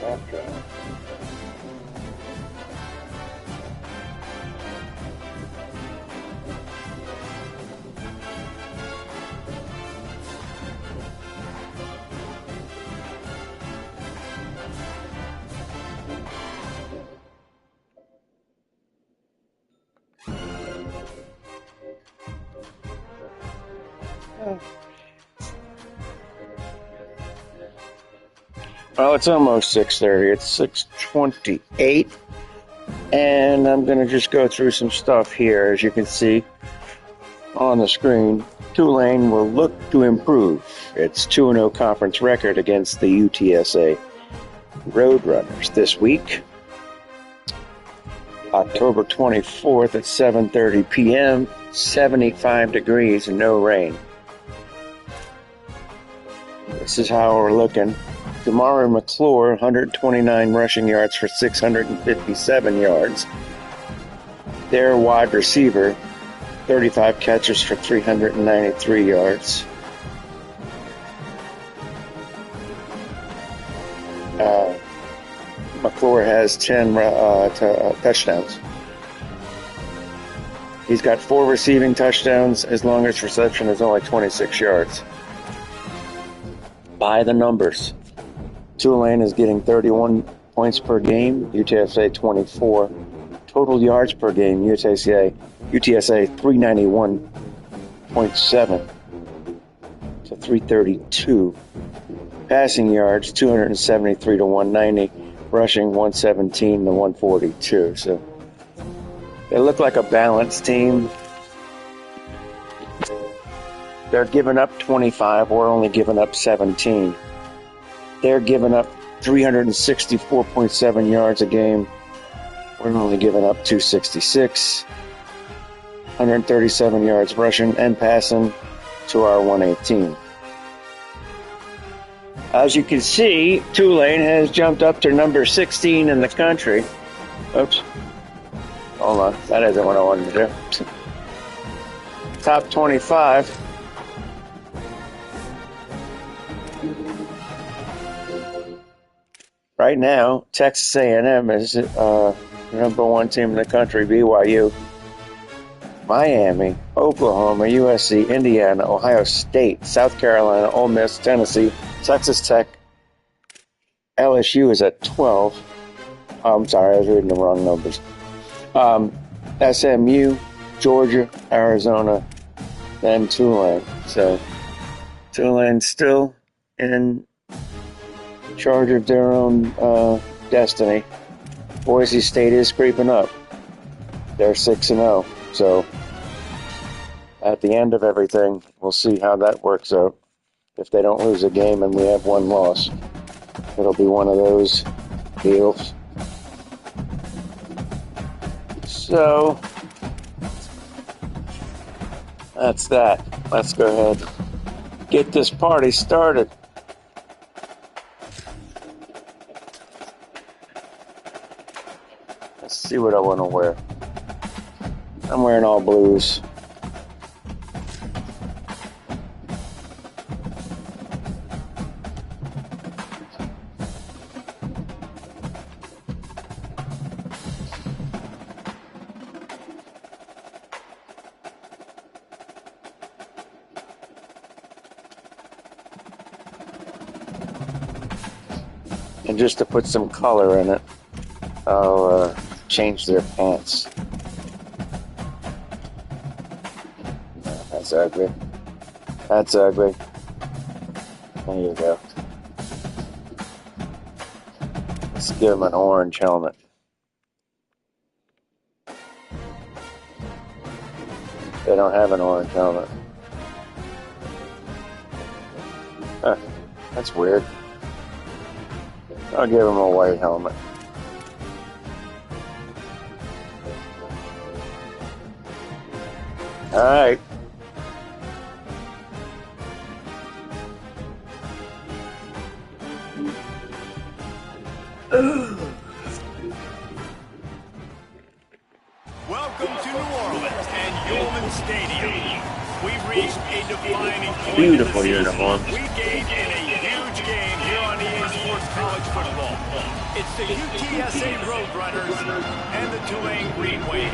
Okay. Well, it's almost 6:30. It's 6:28. And I'm going to just go through some stuff here. As you can see on the screen, Tulane will look to improve its 2-0 conference record against the UTSA Roadrunners this week. October 24th at 7:30 p.m., 75 degrees and no rain. This is how we're looking. Damari McClure, 129 rushing yards for 657 yards. Their wide receiver, 35 catches for 393 yards. McClure has 10 touchdowns. He's got 4 receiving touchdowns. His longest reception is only 26 yards. By the numbers, Tulane is getting 31 points per game, UTSA 24. Total yards per game, UTSA 391.7 to 332. Passing yards, 273 to 190. Rushing, 117 to 142. So they look like a balanced team. They're giving up 25. We're only giving up 17. They're giving up 364.7 yards a game. We're only giving up 266. 137 yards rushing and passing to our 118. As you can see, Tulane has jumped up to number 16 in the country. Oops. Hold on. That isn't what I wanted to do. Top 25. Right now, Texas A&M is the number 1 team in the country, BYU. Miami, Oklahoma, USC, Indiana, Ohio State, South Carolina, Ole Miss, Tennessee, Texas Tech. LSU is at 12. I'm sorry, I was reading the wrong numbers. SMU, Georgia, Arizona, and Tulane. So Tulane still in charge of their own destiny. Boise State is creeping up. They're 6-0. So at the end of everything, we'll see how that works out. If they don't lose a game and we have 1 loss, it'll be one of those deals. So that's that. Let's go ahead and get this party started. Let's see what I want to wear. I'm wearing all blues. And just to put some color in it, I'll change their pants. That's ugly. That's ugly. There you go. Let's give them an orange helmet. They don't have an orange helmet. Huh, that's weird. I'll give them a white helmet. All right. Welcome to New Orleans and Yulman Stadium. We've reached a defining point. Beautiful uniform. We gained in a huge game here on EA Sports college football. It's the UTSA Roadrunners and the Tulane Green Wave.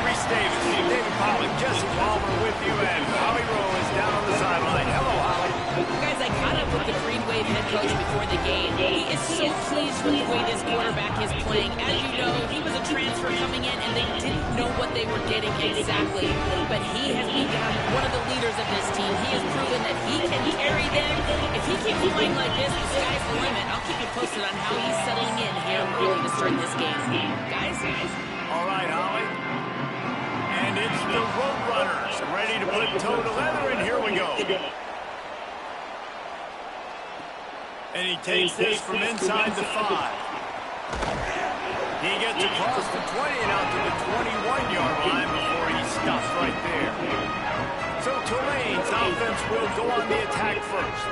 Reese Davis, David Pollock, Jesse Palmer with you, and Holly Rowe is down on the sideline. Hello, Holly. Guys, I caught up with the Green Wave head coach before the game. He is so pleased with the way this quarterback is playing. As you know, he was a transfer coming in, and they didn't know what they were getting exactly. But he has become one of the leaders of this team. He has proven that he can carry them. If he keeps playing like this, the sky's the limit. I'll keep you posted on how he's settling in here early to start this game. Guys? All right, Holly. And it's the Roadrunners ready to put toe to leather, and here we go. And he takes this from inside the 5. He gets across the 20 and out to the 21-yard line before he stops right there. So Tulane's offense will go on the attack first.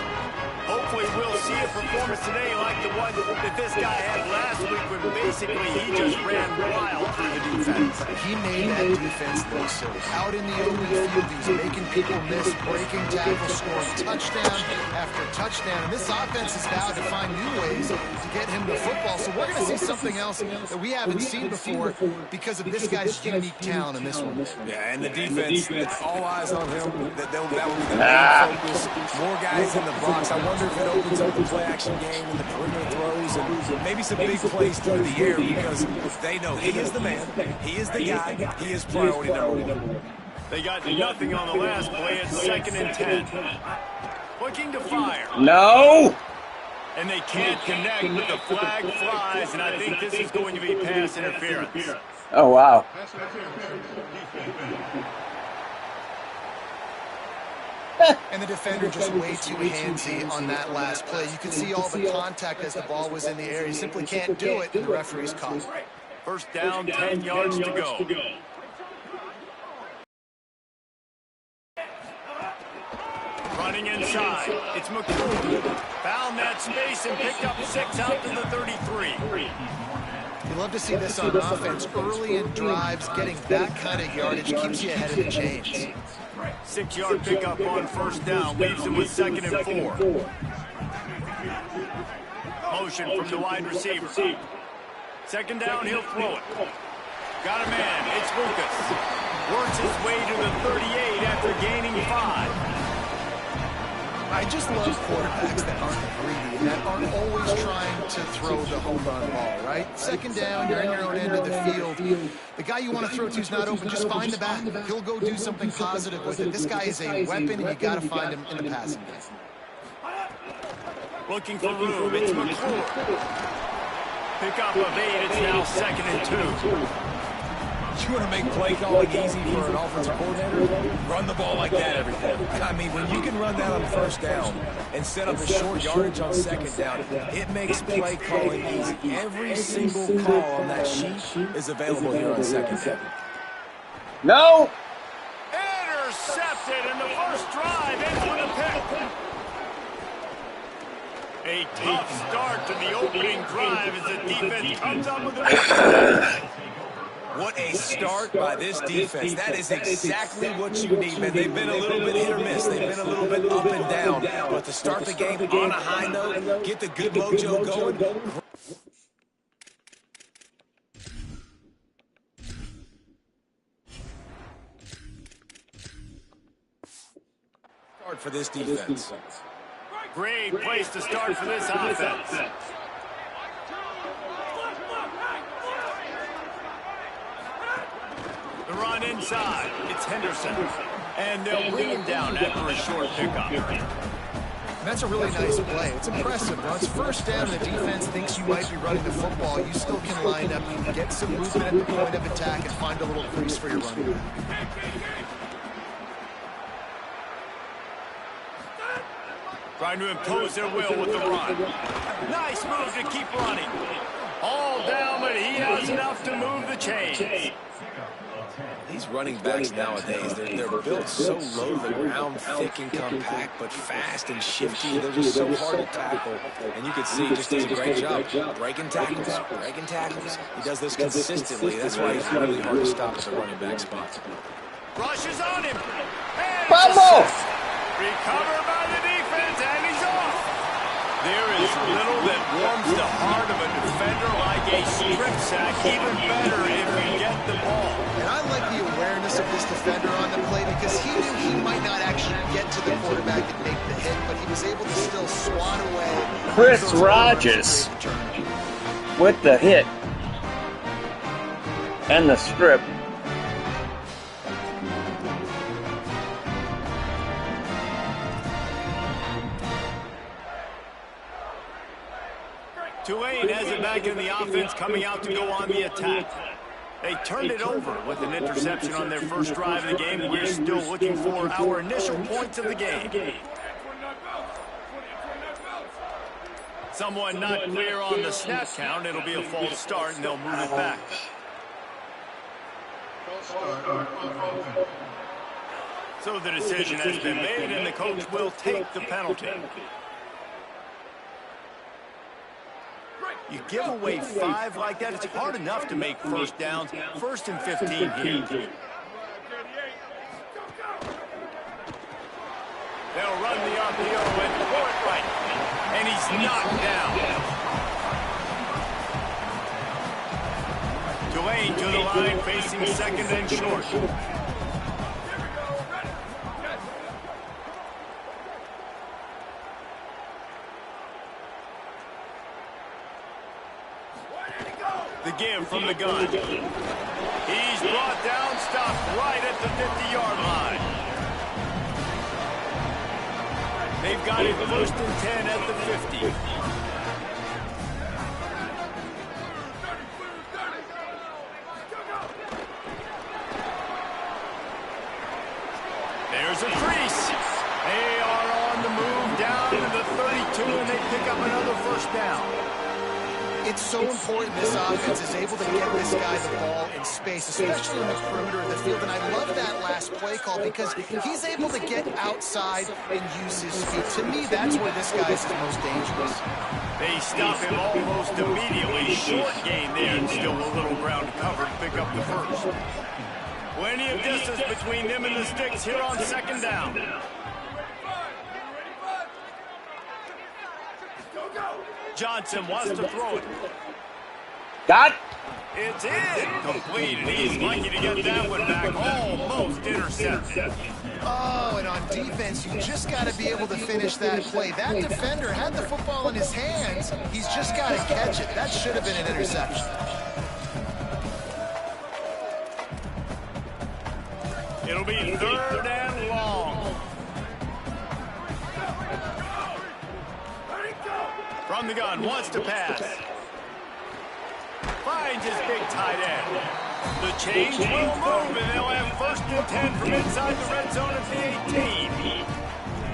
Hopefully we'll see a performance today like the one that this guy had last week when basically he just ran wild through the defense. He made that defense look so out in the open field. He was making people miss, breaking tackles, scoring touchdown after touchdown. And this offense has vowed to find new ways to get him the football. So we're going to see something else that we haven't seen before because of this guy's unique talent in this one. Yeah, and the defense, all eyes on him. That will be the main focus. More guys in the box. I wonder if it opens up the play-action game and the perimeter throws and maybe some big plays through the air because they know he is the man, he is the guy, he is priority number 1. They got nothing on the last play. It's 2nd and 10. Looking to fire. No! And they can't connect, but the flag flies, and I think this is going to be pass interference. Oh, wow. And the defender just way too handsy on that last play. You could see all the contact as the ball was in the air. He simply can't do it, and the referee's caught. First down, 10 yards to go. Running inside, it's McCool. Found that space and picked up 6 out to the 33. You love to see this on offense. Early in drives, getting that kind of yardage keeps you ahead of the chains. 6-yard pickup on first down, leaves him with 2nd and 4. Motion from the wide receiver. 2nd down, he'll throw it. Got a man, it's Lucas. Works his way to the 38 after gaining 5. I just love quarterbacks that aren't greedy and that aren't always trying to throw the home run ball, right? 2nd down, you're in your own end of the field. The guy you want to throw to is not open. Just find the back. He'll go do something positive with it. This guy is a weapon, and you got to find him in the passing game. Looking for room, it's McClure. Pick up of 8, it's now 2nd and 2. You want to make play calling easy for an offensive coordinator? Run the ball like that every day. I mean, when you can run that on first down and set up a short yardage on 2nd down, it makes play calling easy. Every single call on that sheet is available here on 2nd down. No! Intercepted, and the first drive ends with a pick. A tough start to the opening drive as the defense comes up with a What a start by this defense. That is exactly what you need, man. They've been a little bit hit or miss. They've been a little bit up and down. But to start the game on a high note, get the good mojo going. Start for this defense. great place to start for this offense. The run inside. It's Henderson. And they'll bring him down after a short pickup. And that's a really nice play. It's impressive. Now it's first down. The defense thinks you might be running the football. You still can line up. You can get some movement at the point of attack and find a little crease for your running back. Trying to impose their will with the run. Nice move to keep running. All down, but he has enough to move the chains. These running backs nowadays, they're built so low to the ground, thick and compact, but fast and shifty. They're just so hard to tackle. And you can see he just does a great job breaking tackles, breaking tackles. He does this consistently. That's why he's really hard to stop at the running back spot. Rushes on him. Fumble! Recovered by the defense, and he's off. There is little that warms the heart of a defender like a strip sack. Even better if you get the ball. And I like the awareness of this defender on the play because he knew he might not actually get to the quarterback and make the hit, but he was able to still swat away. Chris Rogers with the hit and the strip. Tulane has it back in the offense, coming out to go on the attack. They turned it over with an interception on their first drive of the game. We're still looking for our initial points of the game. Someone not clear on the snap count. It'll be a false start, and they'll move it back. So the decision has been made, and the coach will take the penalty. You give away 5 like that, it's hard enough to make first downs. 1st and 15 here. They'll run the RPO and throw it right. And he's knocked down. Tulane to the line, facing 2nd and short. The give from the gun. He's brought down, stopped right at the 50-yard line. They've got it 1st and 10 at the 50. There's a crease. They are on the move down to the 32, and they pick up another first down. It's so important this offense is able to get this guy the ball in space, especially in the perimeter of the field. And I love that last play call because he's able to get outside and use his speed. To me, that's where this guy is the most dangerous. They stop him almost immediately. Short gain there, and still a little ground to cover to pick up the first. Plenty of distance between them and the sticks here on 2nd down. Johnson wants to throw it. Got. It's in. Complete. And he's lucky to get that one back. Almost intercepted. Oh, and on defense, you just got to be able to finish that play. That defender had the football in his hands. He's just got to catch it. That should have been an interception. It'll be 3rd and long. From the gun, wants to pass. Finds his big tight end. The change will move, and they'll have 1st and 10 from inside the red zone at the 18.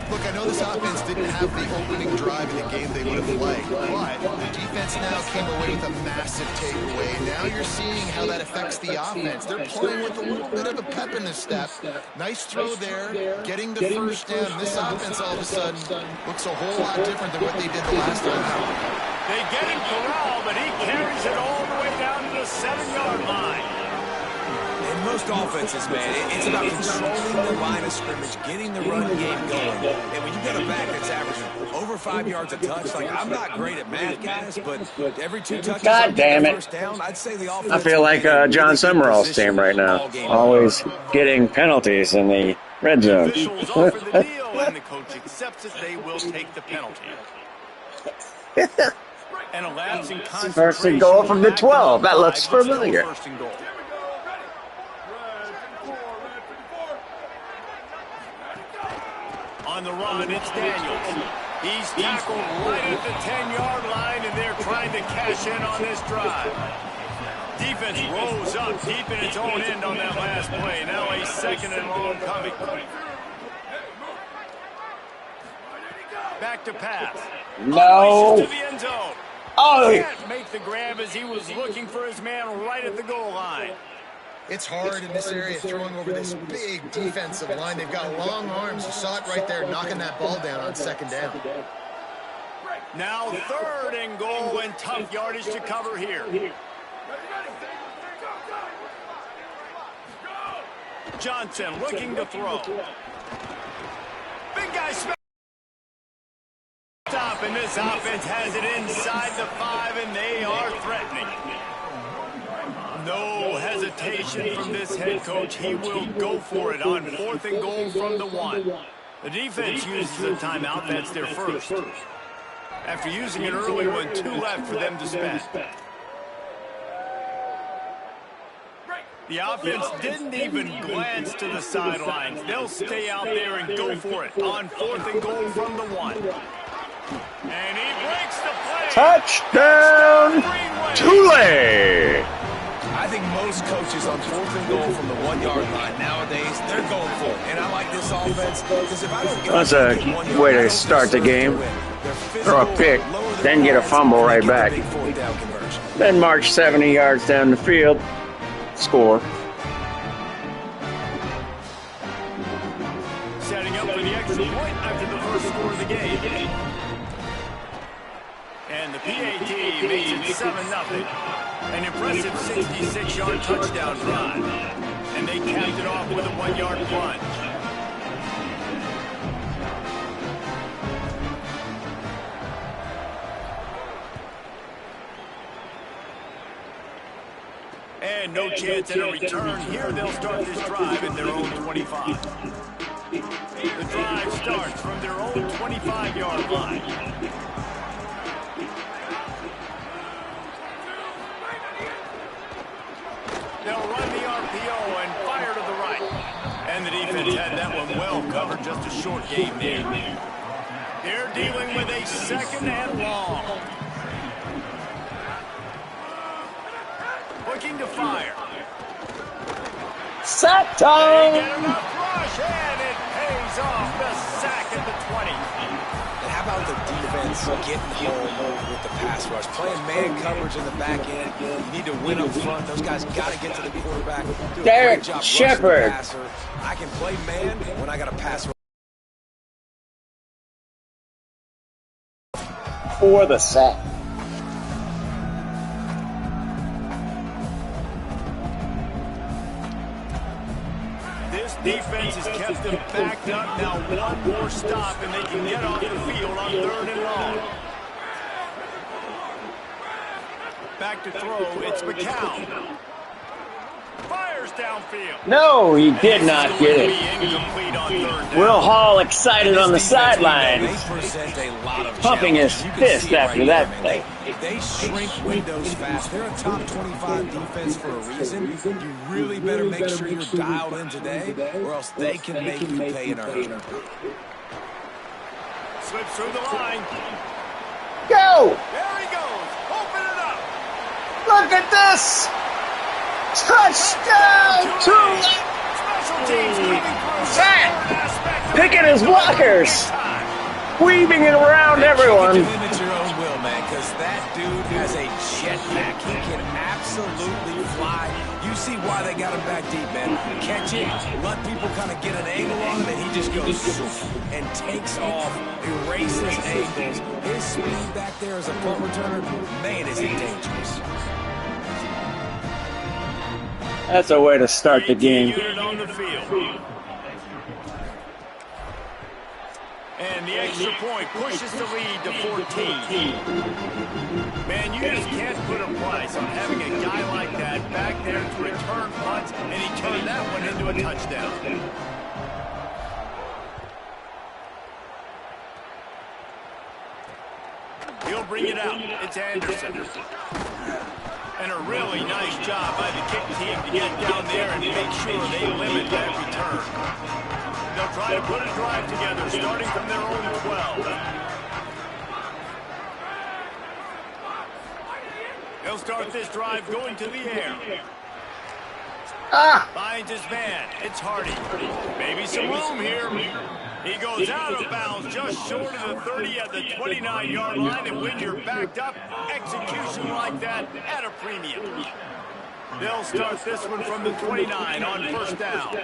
Look, I know this offense didn't have the opening drive in the game they would have liked, but the defense now came away with a massive takeaway. Now you're seeing how that affects the offense. They're playing with a little bit of a pep in the step. Nice throw there, getting the first down. This offense all of a sudden looks a whole lot different than what they did the last time out. They get him corralled, but he carries it all the way down to the 7-yard line. In most offenses, man, it's about controlling the line of scrimmage, getting the run game going. And when you got a back that's averaging over 5 yards a touch, like, I'm not great at math, guys, but every 2 touches, God damn it. First down, I'd say the offense. I feel like John Summerall's team right now. Always getting penalties in the red zone. Officials offer the deal, and the coach accepts it. They will take the penalty. And a lapse in concentration. 1st and goal from the 12. That looks familiar. 1st and goal. On the run, it's Daniels. He's tackled right at the 10-yard line, and they're trying to cash in on this drive. Defense rose up deep in its own end on that last play. Now a 2nd and long coming. Back to pass. No. To the end zone. Oh. Can't make the grab as he was looking for his man right at the goal line. It's hard in this area throwing over this big defensive line. They've got long arms. You saw it right there, knocking that ball down on 2nd down. Now 3rd and goal, and tough yardage to cover here. Johnson looking to throw. Big guy smack Stop, and this offense has it inside the 5, and they are threatening. No hesitation from this head coach. He will go for it on 4th and goal from the 1. The defense uses a timeout. That's their first. After using an early one, 2 left for them to spend. The offense didn't even glance to the sidelines. They'll stay out there and go for it on 4th and goal from the 1. And he breaks the play. Touchdown, Tulane! I think most coaches on 4th and goal from the 1-yard line nowadays, they're going for it. And I like this offense because if I don't get That's a way to start the game. Throw a pick, then get a fumble right back. Then march 70 yards down the field. Score. Setting up for the extra point after the first score of the game. And the PAT makes it 7-0. An impressive 66-yard touchdown drive. And they capped it off with a 1-yard plunge. And no chance at a return here. They'll start this drive at their own 25. The drive starts from their own 25-yard line. They'll run the RPO and fire to the right. And the defense had that one well covered. Just a short game there. They're dealing with a 2nd and long. Looking to fire. Sack They time! get enough rush, and it pays off. The sack at the 20. And how about the defense getting home with the pass rush? Playing man coverage in the back end. You need to win up front. Those guys got to get to the quarterback. Do a Derek great job rushing the Shepard. passer. I can play man when I got a pass rush. For the sack. This defense has kept them backed up. Now one more stop, and they can get off the field on 3rd and long. Back to throw. It's McCown. Fires downfield. No, he did not get it. Incomplete on 3rd down. Will Hall excited on the sidelines, pumping his fist after that play. They shrink windows fast. They're a top 25 defense for a reason. You really better make sure you're dialed in today, or else they can make you pay in a hurry. Slips through the line. Go! There he goes. Open it up. Look at this! Touchdown! Tulane! Special teams coming through. Sack! Aspect of Picking his blockers! Weaving it around everyone. Limit your own will, man, because that dude has a jetpack. He can absolutely fly. You see why they got him back deep, man. Catch it, let people kind of get an angle on him, and he just goes and takes off, erases angles. His speed back there as a punt returner, man, is he dangerous. That's a way to start the game. Unit on the field. And the extra point pushes the lead to 14. Man, you just can't put a price on having a guy like that back there to return punts, and he turned that one into a touchdown. He'll bring it out. It's Anderson. And a really nice job by the kick team to get down there and make sure they limit that return. They'll try to put a drive together, starting from their own 12. They'll start this drive going to the air. Finds his man. It's Hardy. Maybe some room here. He goes out of bounds just short of the 30 at the 29-yard line, and when you're backed up, execution like that at a premium. They'll start this one from the 29 on 1st down.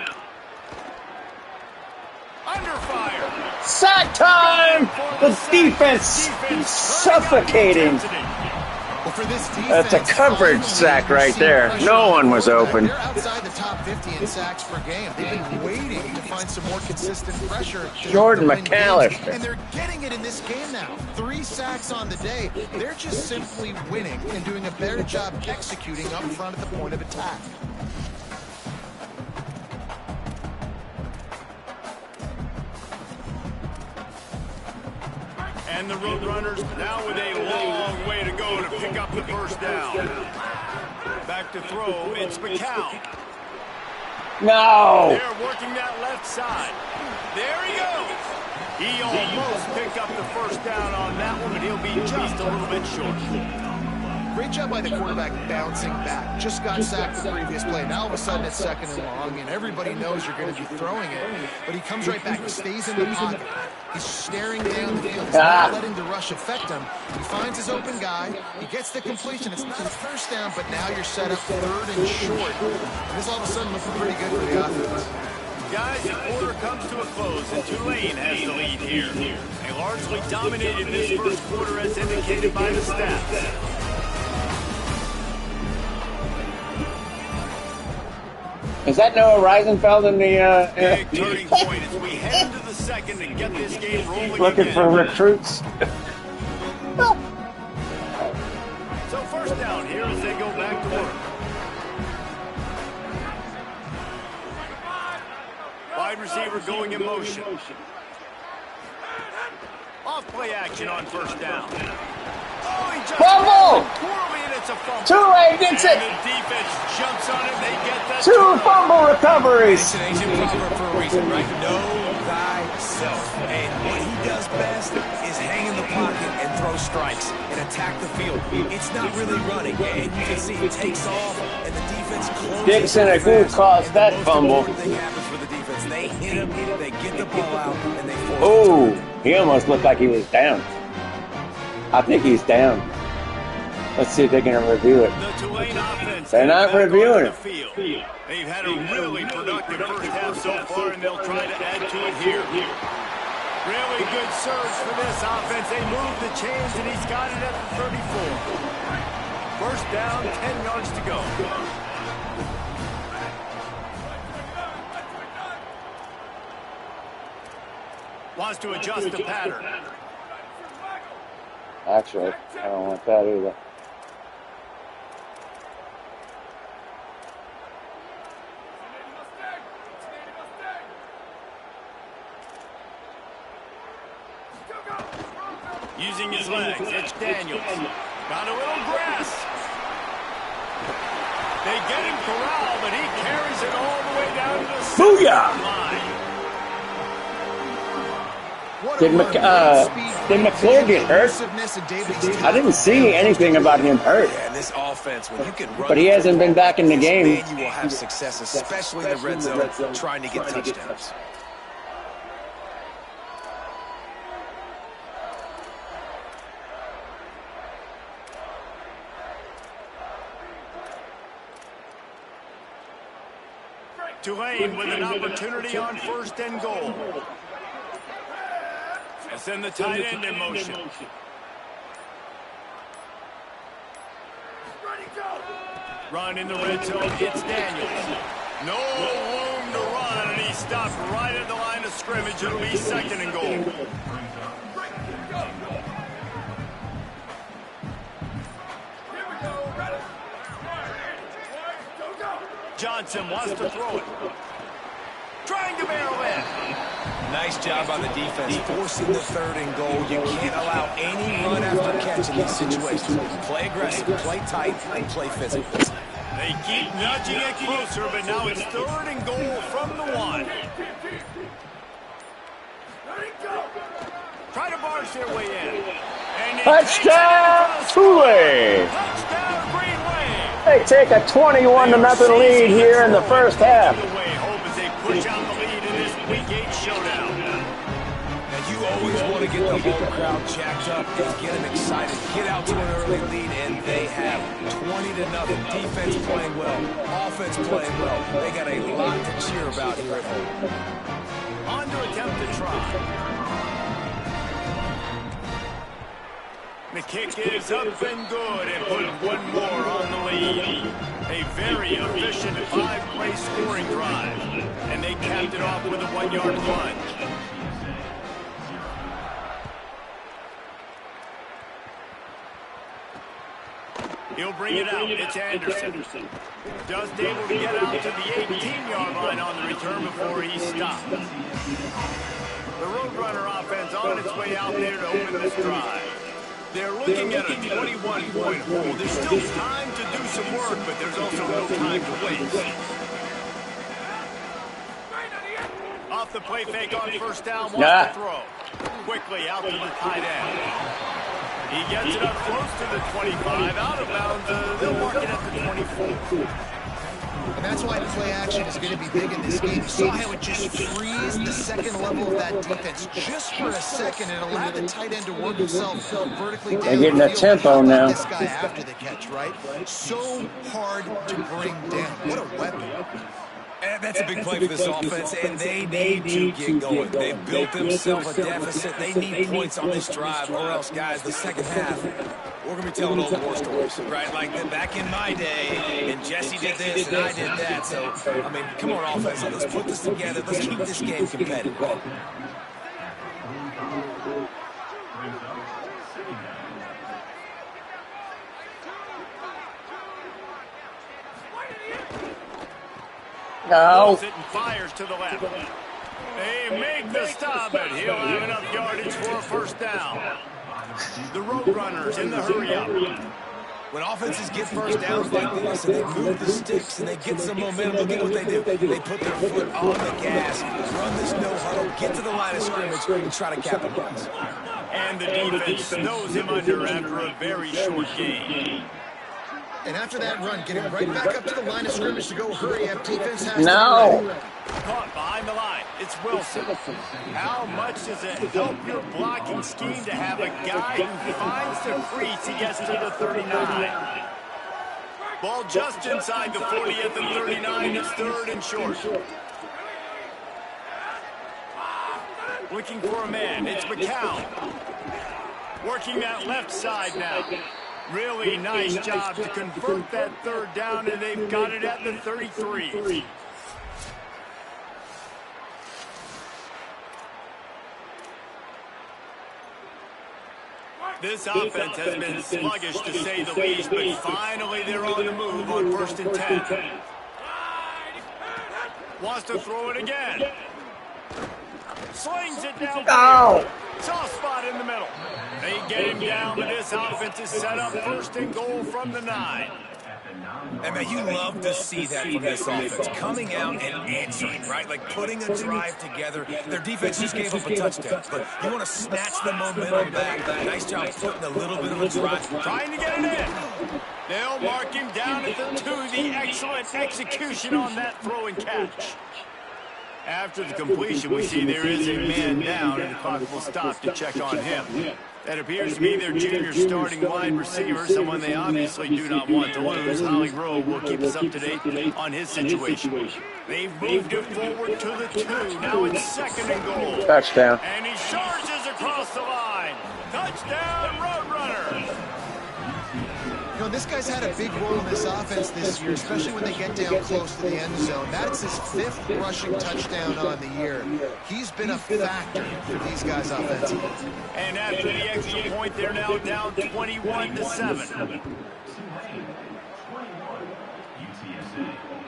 Under fire. Sack time! The defense suffocating. Well, for this defense, That's a coverage sack right there. No one was open. They're outside the top 50 in sacks per game. They've been waiting to find some more consistent pressure. Jordan to win games, McAllister. and they're getting it in this game now. 3 sacks on the day. They're just simply winning and doing a better job executing up front at the point of attack. And the Roadrunners now with a long way to go to pick up the first down. Back to throw, it's McCown. No! They're working that left side. There he goes. He almost picked up the first down on that one, but he'll be just a little bit short. Great job by the quarterback bouncing back. Just got sacked the previous play. Now all of a sudden it's 2nd and long, and everybody knows you're going to be throwing it. But he comes right back. He stays in the pocket. He's staring down the field. He's not letting the rush affect him. He finds his open guy. He gets the completion. It's not a first down, but now you're set up 3rd and short. And this all of a sudden looking pretty good for the offense. Guys, the quarter comes to a close, and Tulane has the lead here. They largely dominated this first quarter as indicated by the stats. Is that Noah Reisenfeld in the Big turning point as we head into the second and get this game rolling looking again. for recruits? So first down here as they go back to work. Wide receiver going in motion. Off play action on first down. Oh, he just Fumble! poorly, and it's a fumble. Tulane gets it! And the defense jumps on it. They get that. 2 fumble recoveries! It's an ancient proverb for a reason, right? Know thyself. And what he does best is hang in the pocket and throw strikes and attack the field. It's not really running, and you can see it takes off, and the defense closes. Dixon a good cause that fumble. The most important thing happens for the defense. They hit him, they get the ball out, and they force Oh, he almost looked like he was down. I think he's down. Let's see if they can review it. The Tulane offense. They're not reviewing it. They've had a really productive first half so far, and they'll try to add to it here. Really good surge for this offense. They move the chains, and he's got it at the 34. First down, 10 yards to go. Wants to adjust the pattern. Actually, I don't want that either. Using his legs, it's Daniels. Got a little grass. They get him corralled, but he carries it all the way down to the Booyah! line. Did McClure get hurt? I didn't see anything about him hurt. Yeah, and this offense, when you can run, But he hasn't been back in the game. then you will have success, especially in the red zone, trying to get touchdowns. Tulane with an opportunity on 1st and goal. And send the tight end in motion. Run in the red zone. It's Daniels. No room to run, and he stopped right at the line of scrimmage. It'll be 2nd and goal. Johnson wants to throw it. Trying to barrel in. Nice job on the defense, forcing the 3rd and goal. You can't allow any run after catch in these situations. Play aggressive, play tight, and play physical. They keep nudging it closer, but now it's 3rd and goal from the 1. Try to barge their way in. And Touchdown, Tulane! Touchdown, Green Wave! They take a 21-0 lead here in the first half. Hope as they push out the lead in this Week 8 showdown. And you always want to get the home crowd jacked up and get them excited. Get out to an early lead, and they have 20-0. Defense playing well, offense playing well. They got a lot to cheer about here at home. On to attempt to try. The kick is up and good and put one more on the lead. A very efficient 5-play scoring drive. And they capped it off with a 1-yard plunge. He'll bring it out. It's Anderson. Just able to get out to the 18-yard line on the return before he stopped. The Roadrunner offense on its way out there to open this drive. They're looking at a 21-point hole. There's still time to do some work, but there's also no time to waste. Off the play fake on first down, wants to throw. Quickly out to the tight end. He gets it up close to the 25, out of bounds. They'll mark it at the 24. And that's why play action is going to be big in this game. You saw how it just frees the second level of that defense just for a second and allowed the tight end to work himself vertically down. They're getting a tempo now. This guy after the catch, right? So hard to bring down. What a weapon. And that's a big play for this offense, and they need to get going. They've built themselves a deficit. They need points on this drive, or else, guys, the second half, we're going to be telling old war stories, right? Like back in my day, and Jesse did this, and I did that. So, I mean, come on, offense. Let's put this together. Let's keep this game competitive. No. It and fires to the left. They make the stop, but he'll have enough yardage for a first down. The Roadrunners in the hurry-up. When offenses get first downs like this, and they move the sticks, and they get some momentum, look at what they do. They put their foot on the gas, run this no-huddle, get to the line of scrimmage, and try to capitalize. And the defense snows him under after a very short gain. And after that run, getting right back up to the line of scrimmage to go hurry up. Defense has No. to be ready. Caught behind the line. It's Wilson. How much does it help your blocking scheme to have a guy who finds the crease, he gets to the 39. Ball just inside the 40 at the 39. It's third and short. Looking for a man. It's McCown. Working that left side now. Really nice job to convert that third down, and they've got it at the 33. This offense has been sluggish, to say the least, but finally they're on the move on 1st and 10. Wants to throw it again. Slings it down. Oh. Soft spot in the middle. They get him down, but this offense is set up 1st and goal from the 9. And, man, you love to see that from this offense, coming out and answering, right? Like putting a drive together. Their defense just gave up a touchdown, but you want to snatch the momentum back. Nice job putting a little bit of a drive. Trying to get it in. They'll mark him down at the 2. The excellent execution on that throw and catch. After the completion, we see there is a man down, and the clock will stop to check on him. That appears to be their junior starting wide receiver, someone they obviously do not want to lose. Holly Grove will keep us up to date on his situation. They've moved it forward to the 2. Now it's 2nd and goal. Touchdown. And he charges across the line. Touchdown, Roadrunners. You know, this guy's had a big role in this offense this year, especially when they get down close to the end zone. That's his 5th rushing touchdown on the year. He's been a factor for these guys offensively. And after the extra point, they're now down 21-7.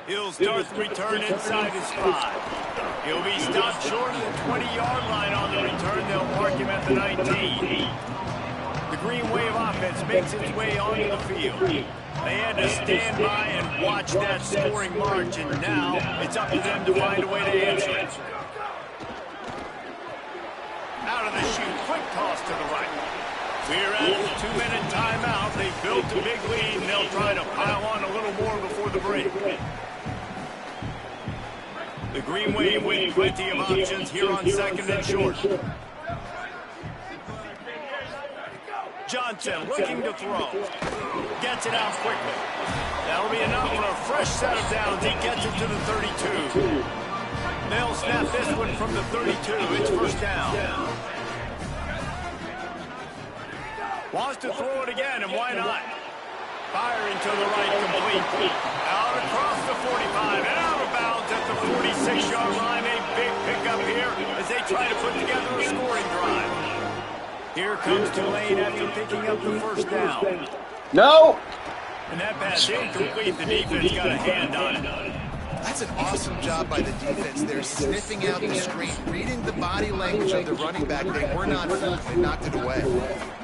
He'll start the return inside his 5. He'll be stopped short of the 20-yard line on the return. They'll mark him at the 19. The Green Wave offense makes its way onto the field. They had to stand by and watch that scoring march, and now it's up to them to find a way to answer it. Out of the chute, quick toss to the right. We're at the 2-minute timeout. They built a big lead, and they'll try to pile on a little more before the break. The Green Wave with plenty of options here on 2nd and short. Johnson looking to throw. Gets it out quickly. That'll be enough for a fresh set of downs. He gets it to the 32. They'll snap this one from the 32. It's 1st down. Wants to throw it again, and why not? Firing to the right, complete. Out across the 45 and out of bounds at the 46-yard line. A big pickup here as they try to put together a scoring drive. Here comes Tulane after picking up the first down. No! And that pass incomplete. The defense got a hand on it. That's an awesome job by the defense. They're sniffing out the screen, reading the body language of the running back. They were not fooled. They knocked it away.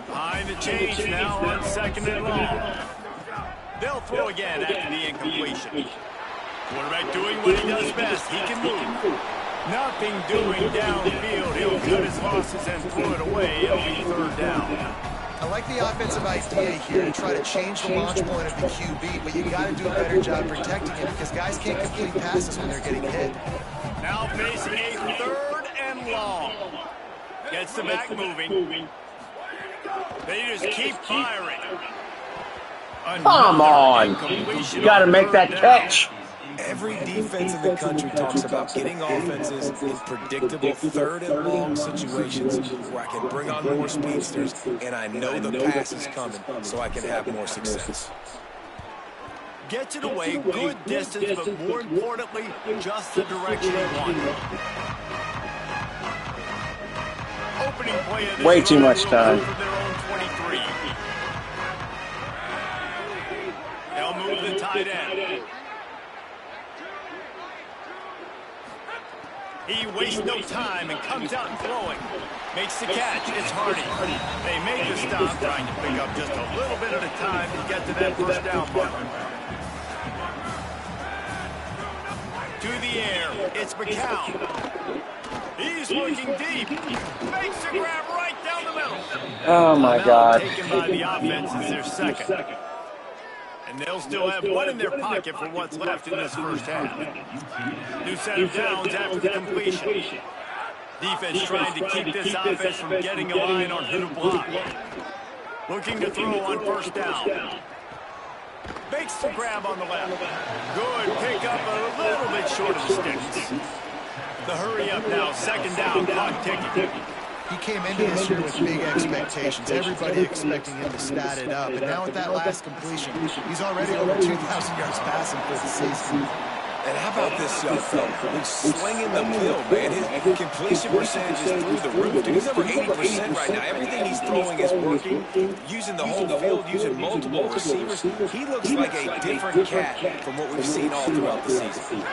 Behind the change now on 2nd and long. They'll throw again after the incompletion. Quarterback doing what he does best. He can move. Nothing doing downfield. He'll cut his losses and throw it away. It'll be 3rd down. I like the offensive idea here to try to change the launch point of the QB, but you got to do a better job protecting him because guys can't complete passes when they're getting hit. Now facing a 3rd and long. Gets the back moving. They just keep firing. Come on. You got to make that catch. Every defense in the country talks about getting offenses in predictable 3rd and long situations where I can bring on more speedsters and I know the pass is coming so I can have more success. Gets it away, good distance, but more importantly, just the direction he wanted. Opening play of this Way too much time. From their own 23. They'll move the tight end. He wastes no time and comes out throwing. Makes the catch. It's Hardy. They make the stop, trying to pick up just a little bit at a time to get to that first down marker. To the air. It's McCown. He's looking deep. Makes a grab right down the middle. Oh, my God. Taken by the offense as their second. And they'll still have one in their pocket for what's left in this first half. New set of downs after the completion. Defense trying to keep this offense from getting a line on who to block. Looking to throw on 1st down. Makes the grab on the left. Good pickup, but a little bit short of the sticks. The hurry up now, 2nd down, clock ticking. He came into this year with big expectations. Everybody expecting him to stat it up. And now with that last completion, he's already over 2,000 yards passing for the season. And how about this young fella? He's slinging the field, man. His completion percentage is through the roof. Dude, he's over 80% right now. Everything he's throwing is working. Using the whole field, using multiple receivers. He looks like a different cat from what we've seen all throughout the season.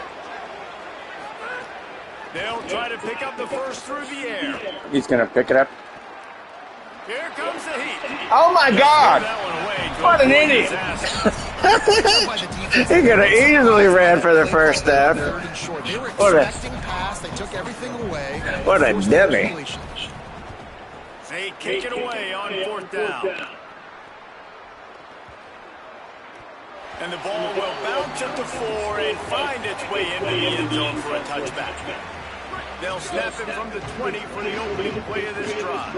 They'll try to pick up the first through the air. He's going to pick it up. Here comes the heat. Oh, my God. What an idiot. He could have easily ran for the first half. What a dummy. They kick it away on 4th down. And the ball will bounce at the 4 and find its way into the end zone for a touchback. They'll snap it from the 20 for the opening play of this drive.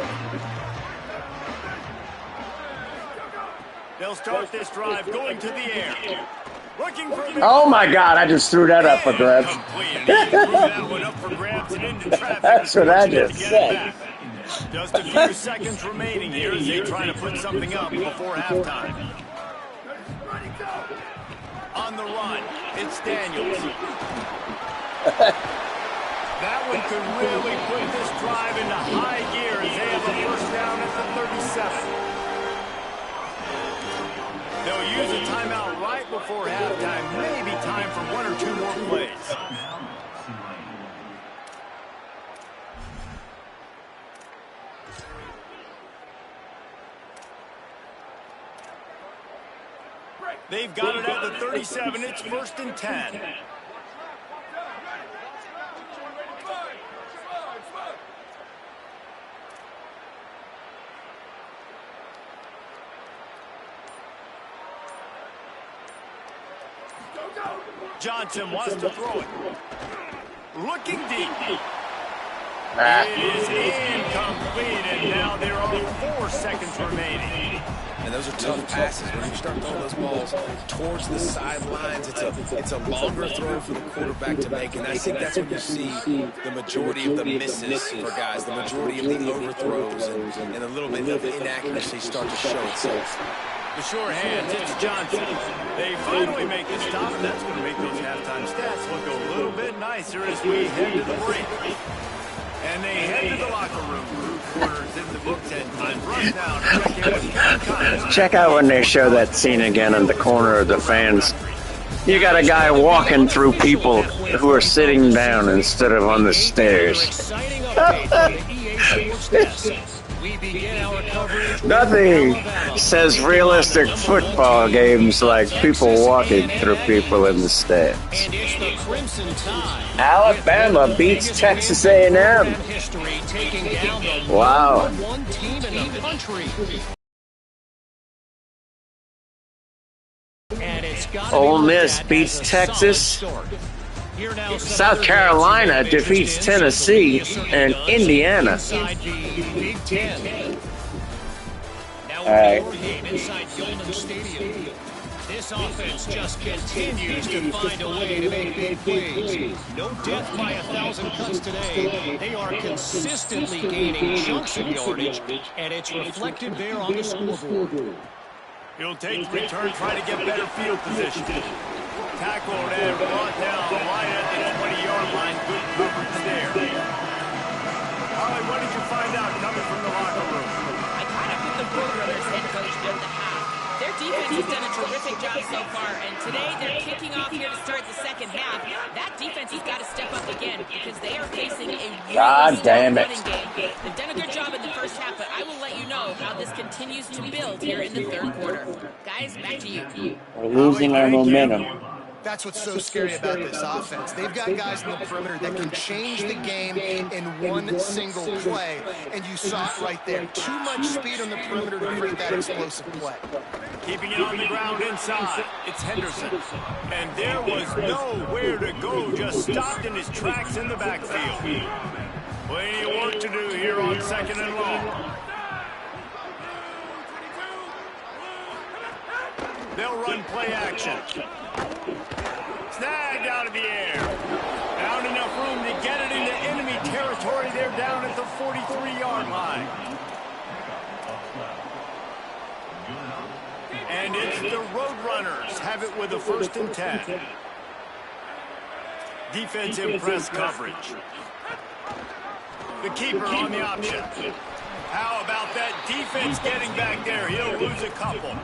They'll start this drive going to the air. Looking for oh, my God. I just threw that up for grabs. that one up for grabs and into traffic. That's what I just said. Just a few seconds remaining here as they try to put something up before halftime. On the run, it's Daniels. That one could really put this drive into high gear as they have a first down at the 37. They'll use a timeout right before halftime. Maybe time for 1 or 2 more plays. They've got it at the 37. It's 1st and 10. Johnson wants to throw it. Looking deep. It is incomplete, and now there are 4 seconds remaining. And those are tough passes. When you start throwing those balls towards the sidelines, it's a longer throw for the quarterback to make. And I think that's when you see the majority of the misses for guys, the majority of the overthrows, and a little bit of inaccuracy start to show itself. The sure hands, it's Johnson. They finally make the stop, and that's going to make those halftime stats look a little bit nicer as we head to the break. And they head to the locker room. Quarters in the books, and time runs now to check in with Kevin Connors. Check out when they show that scene again in the corner of the fans. You got a guy walking through people who are sitting down instead of on the stairs. Nothing says realistic football games like people walking through people in the stands. Alabama beats Texas A&M. Wow. Ole Miss beats Texas. South Carolina defeats Tennessee and Indiana. All right. This offense just continues to find a way to make big plays. No death by 1,000 cuts today. They are consistently gaining chunks of yardage, and it's reflected there on the scoreboard. He'll take the return, try to get better field position. Tackled and brought down right at the 20-yard line. Good coverage there. Holly, what did you find out coming from the locker room? I caught up with the Roadrunners head coach at the half. Their defense has done a terrific job so far, and today they're kicking off here to start the second half. That defense has got to step up again because they are facing a really strong running game. They've done a good job in the first half, but I will let you know how this continues to build here in the third quarter. Guys, back to you. We're losing our momentum. That's what's so scary about this offense. They've got guys in the perimeter that can change the game in one single play, and you saw it right there. Too much speed on the perimeter to create that explosive play. Keeping it on the ground inside, it's Henderson. And there was nowhere to go, just stopped in his tracks in the backfield. Plenty of work to do here on 2nd and long. They'll run play action. Snagged out of the air. Found enough room to get it into enemy territory. They're down at the 43-yard line. And it's the Roadrunners have it with a 1st and 10. Defense in press coverage. The keeper on the option. How about that defense getting back there? He'll lose a couple.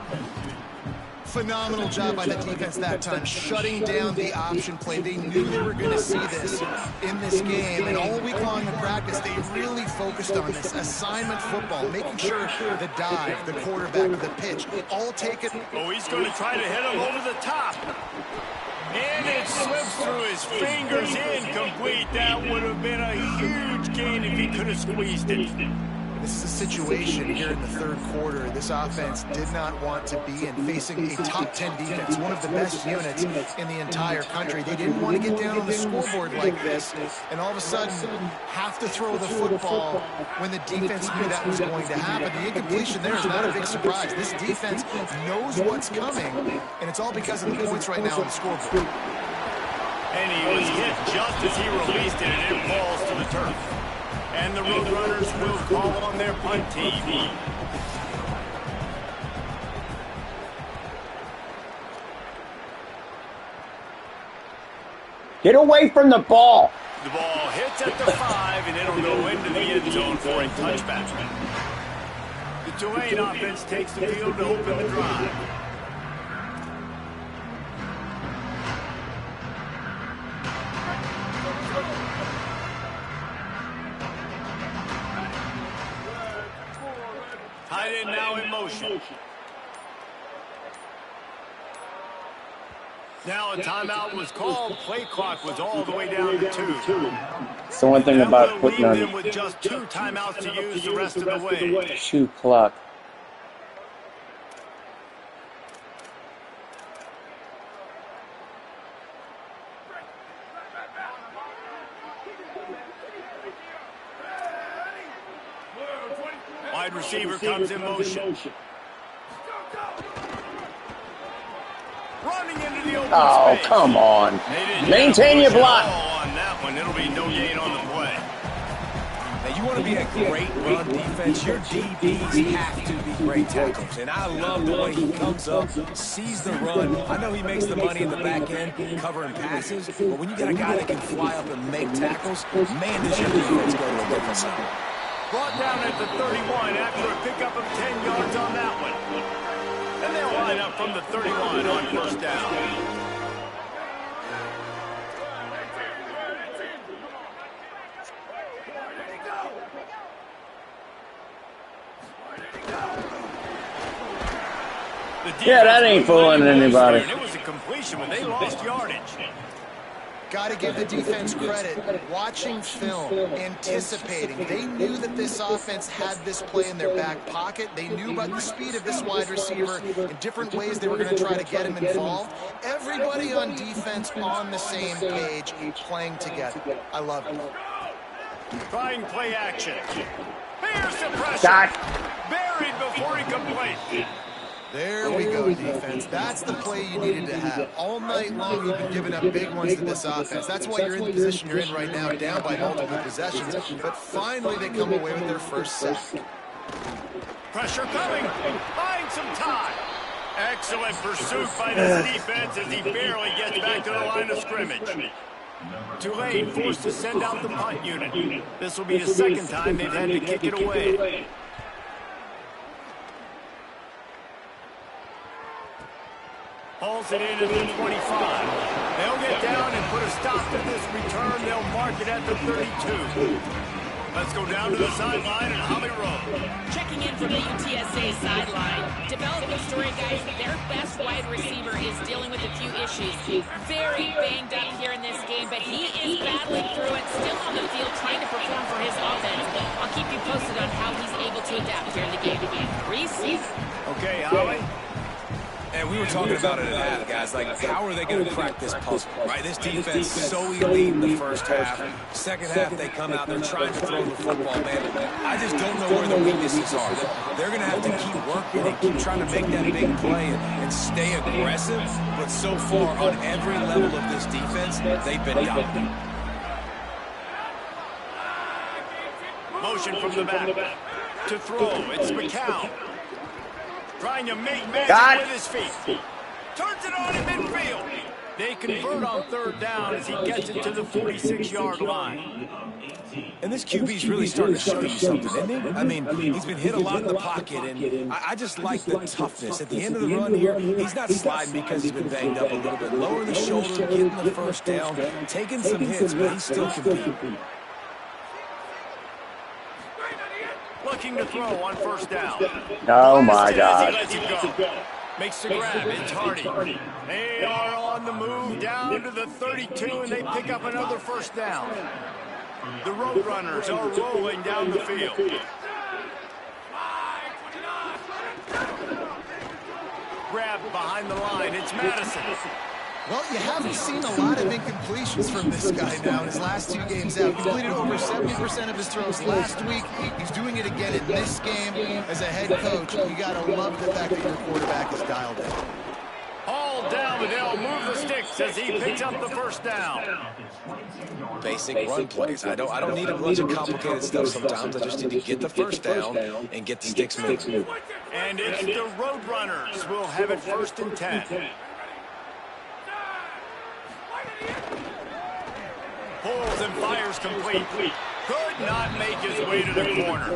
Phenomenal job by the defense that time, shutting down the option play. They knew they were going to see this in this game, and all week long in practice, they really focused on this assignment football, making sure the dive, the quarterback, the pitch, all taken. Oh, he's going to try to hit him over the top. And it slips through his fingers, incomplete. That would have been a huge gain if he could have squeezed it. This is a situation here in the third quarter this offense did not want to be in, facing a top 10 defense, one of the best units in the entire country. They didn't want to get down on the scoreboard like this, and all of a sudden have to throw the football when the defense knew that was going to happen. The incompletion there is not a big surprise. This defense knows what's coming, and it's all because of the points right now on the scoreboard. And he was hit just as he released it, and it falls to the turf. And the Roadrunners will call on their punt team. Get away from the ball. The ball hits at the 5, and it'll go into the end zone for a touchback. The Tulane offense takes the field to open the drive. Tight end now in motion. Now a timeout was called. Play clock was all the way down to 2. It's the one thing about putting on them with just 2 timeouts to use the rest of the way. shoe clock. receiver comes in motion. Running into the open space. Come on. They didn't Maintain your push at block. all on that one. It'll be no gain on the play. Now, you want to be a great run defense, your DBs have to be great tackles. And I love the way he comes up, sees the run. I know he makes the money in the back end covering passes, but when you got a guy that can fly up and make tackles, man, does your defense go to a different level. Brought down at the 31 after a pickup of 10 yards on that one. And they'll line up from the 31 on first down. Yeah, that ain't fooling anybody. It was a completion when they lost yardage. Got to give the defense credit. Watching film, anticipating. They knew that this offense had this play in their back pocket. They knew about the speed of this wide receiver and different ways they were going to try to get him involved. Everybody on defense on the same page, playing together. I love it. Trying play action. Here's the pressure. Buried before he completes. There we go, defense. That's the play you needed to have. All night long, you've been giving up big ones to this offense. That's why you're in the position you're in right now, down by multiple possessions. But finally, they come away with their first sack. Pressure coming. Buying some time. Excellent pursuit by this defense as he barely gets back to the line of scrimmage. Tulane forced to send out the punt unit. This will be the second time they've had to kick it away. Hauls it in at the 25. They'll get down and put a stop to this return. They'll mark it at the 32. Let's go down to the sideline and Holly Rowe. Checking in from the UTSA sideline. Developing story, guys. Their best wide receiver is dealing with a few issues. Very banged up here in this game, but he is battling through it, still on the field, trying to perform for his offense. I'll keep you posted on how he's able to adapt here in the game. Reese? Okay, Holly. And we were talking about it at half, guys. Like, how are they going to crack this puzzle, right? This defense so elite in the first half. Second half, they come out, they're trying to throw the football, man. I just don't know where the weaknesses are. They're going to have to keep working and keep trying to make that big play and stay aggressive. But so far, on every level of this defense, they've been dominant. Motion from the back. To throw, it's McCown. Trying to make magic with his feet. Turns it on in midfield. They convert on third down as he gets it to the 46-yard line. And this QB's really starting to show you something, isn't he? I mean, he's been hit a lot in the pocket, and I just like the toughness. At the end of the run here, he's not sliding because he's been banged up a little bit. Lowering the shoulder, getting the first down, taking some hits, but he's still competing. Looking to throw on first down. Oh, my God. Makes the grab. It's Hardy. They are on the move down to the 32, and they pick up another first down. The Roadrunners are rolling down the field. Grab behind the line. It's Madison. Well, you haven't seen a lot of incompletions from this guy now in his last two games out. He completed over 70% of his throws last week. He's doing it again in this game. As a head coach, you got to love the fact that your quarterback is dialed in. All down, and they'll move the sticks as he picks up the first down. Basic run plays. I don't need a bunch of complicated stuff sometimes. I just need to get the first down and get the sticks moving. And it's the Roadrunners. We'll have it 1st and 10. Pulls and fires complete. Could not make his way to the corner.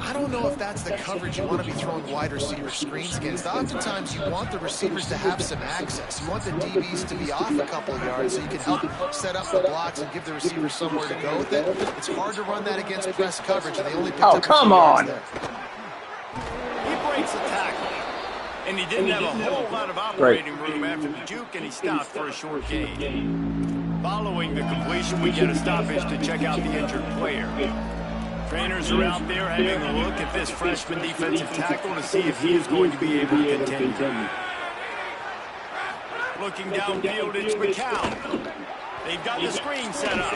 I don't know if that's the coverage you want to be throwing wide receiver screens against. Oftentimes, you want the receivers to have some access. You want the DBs to be off a couple of yards so you can help set up the blocks and give the receivers somewhere to go with it. It's hard to run that against press coverage, and they only picked up come on. there. He breaks the tackle, and he didn't have a whole lot of operating room after the juke, and he stopped for a short gain. Following the completion, we get a stoppage to check out the injured player. Trainers are out there having a look at this freshman defensive tackle to see if he is going to be able to continue. Looking downfield, it's McCown. They've got the screen set up.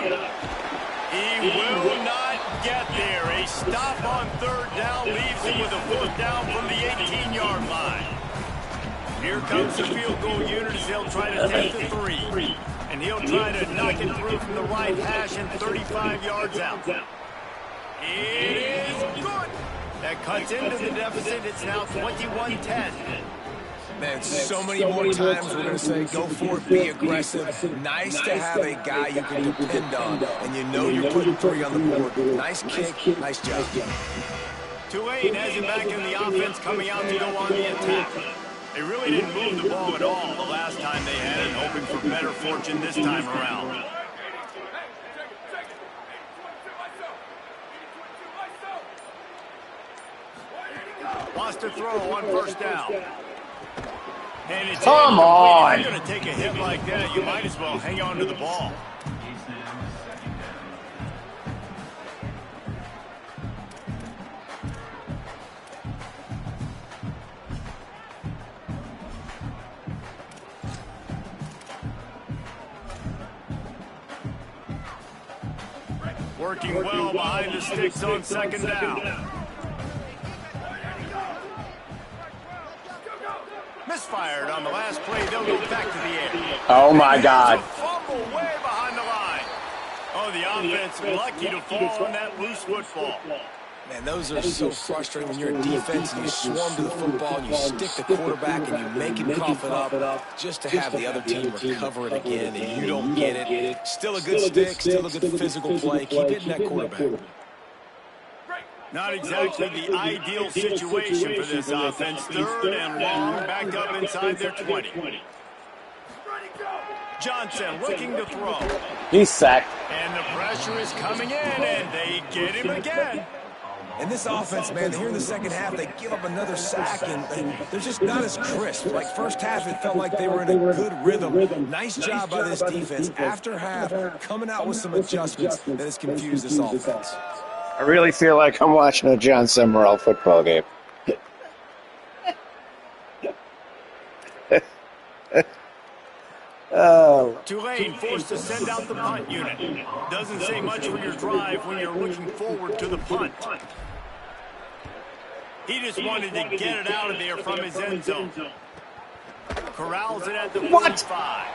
He will not get there. A stop on third down leaves him with a fourth down from the 18-yard line. Here comes the field goal unit as they'll try to take the 3. And he'll try to knock it through from the right hash and 35 yards out. It is good. That cuts into the deficit. It's now 21-10. Man, so many more times we're going to say, go for it, be aggressive. Nice to have a guy you can depend on, and you know you're putting 3 on the board. Nice kick, nice job. Tulane has him back in the offense, coming out to go on the attack. They really didn't move the ball at all the last time they had it, hoping for better fortune this time around. Wants to throw on first down. And it's Come on! If you're going to take a hit like that, you might as well hang on to the ball. Working well behind the sticks on second down. Misfired on the last play. They'll go back to the air. Oh, my God. A fumble way behind the line. Oh, the offense lucky to fall on that loose football. Man, those are so frustrating when you're a defense and you swarm to the football and you stick the quarterback and you make him cough it up just to have the other team recover it again and you don't get it. Still a good stick, still a good physical play. Keep hitting that quarterback. Not exactly the ideal situation for this offense. Third and long, back up inside their 20. Johnson looking to throw. He's sacked. And the pressure is coming in, and they get him again. And this offense, man, here in the second half, they give up another sack, and they're just not as crisp. Like first half, it felt like they were in a good rhythm. Nice job by this defense. After half, coming out with some adjustments that has confused this offense. I really feel like I'm watching a John Summerall football game. Oh. Tulane forced to send out the punt unit. Doesn't say much for your drive when you're looking forward to the punt. He just wanted to get it out of there from his end zone. Corrals it at the 45.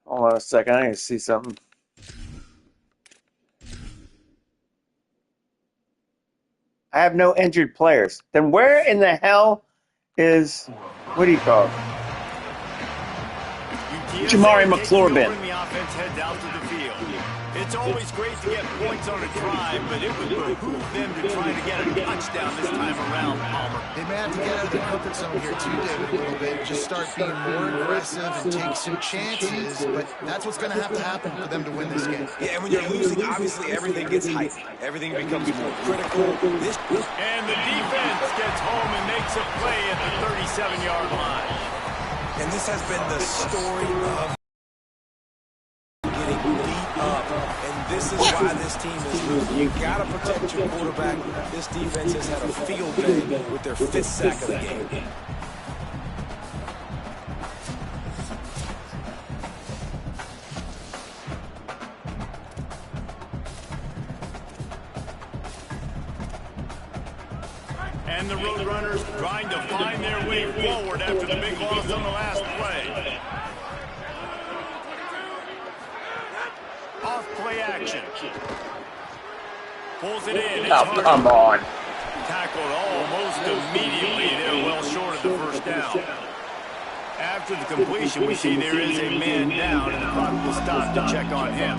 Hold on a second, I need to see something. I have no injured players. Then where in the hell is, what do you call it? Jamari McClure-Bin. The offense heads out to the field. It's always great to get points on a drive, but it would behoove them to try to get a touchdown this time around, Palmer. They may have to get out of their comfort zone here too, David, a little bit. Just start being more aggressive and take some chances, but that's what's going to happen for them to win this game. Yeah, and when you're losing, obviously everything gets hyped. Everything becomes more critical. And the defense gets home and makes a play at the 37-yard line. And this has been the story of getting beat up. And this is why this team is losing. You got to protect your quarterback. This defense has had a field day with their 5th sack of the game. And the Roadrunners trying to find their way forward after the big loss on the last play. Off play action. Pulls it in. Oh, come on. Tackled almost immediately. They're well short of the first down. After the completion, we see there is a man down, and the clock will stop to check on him.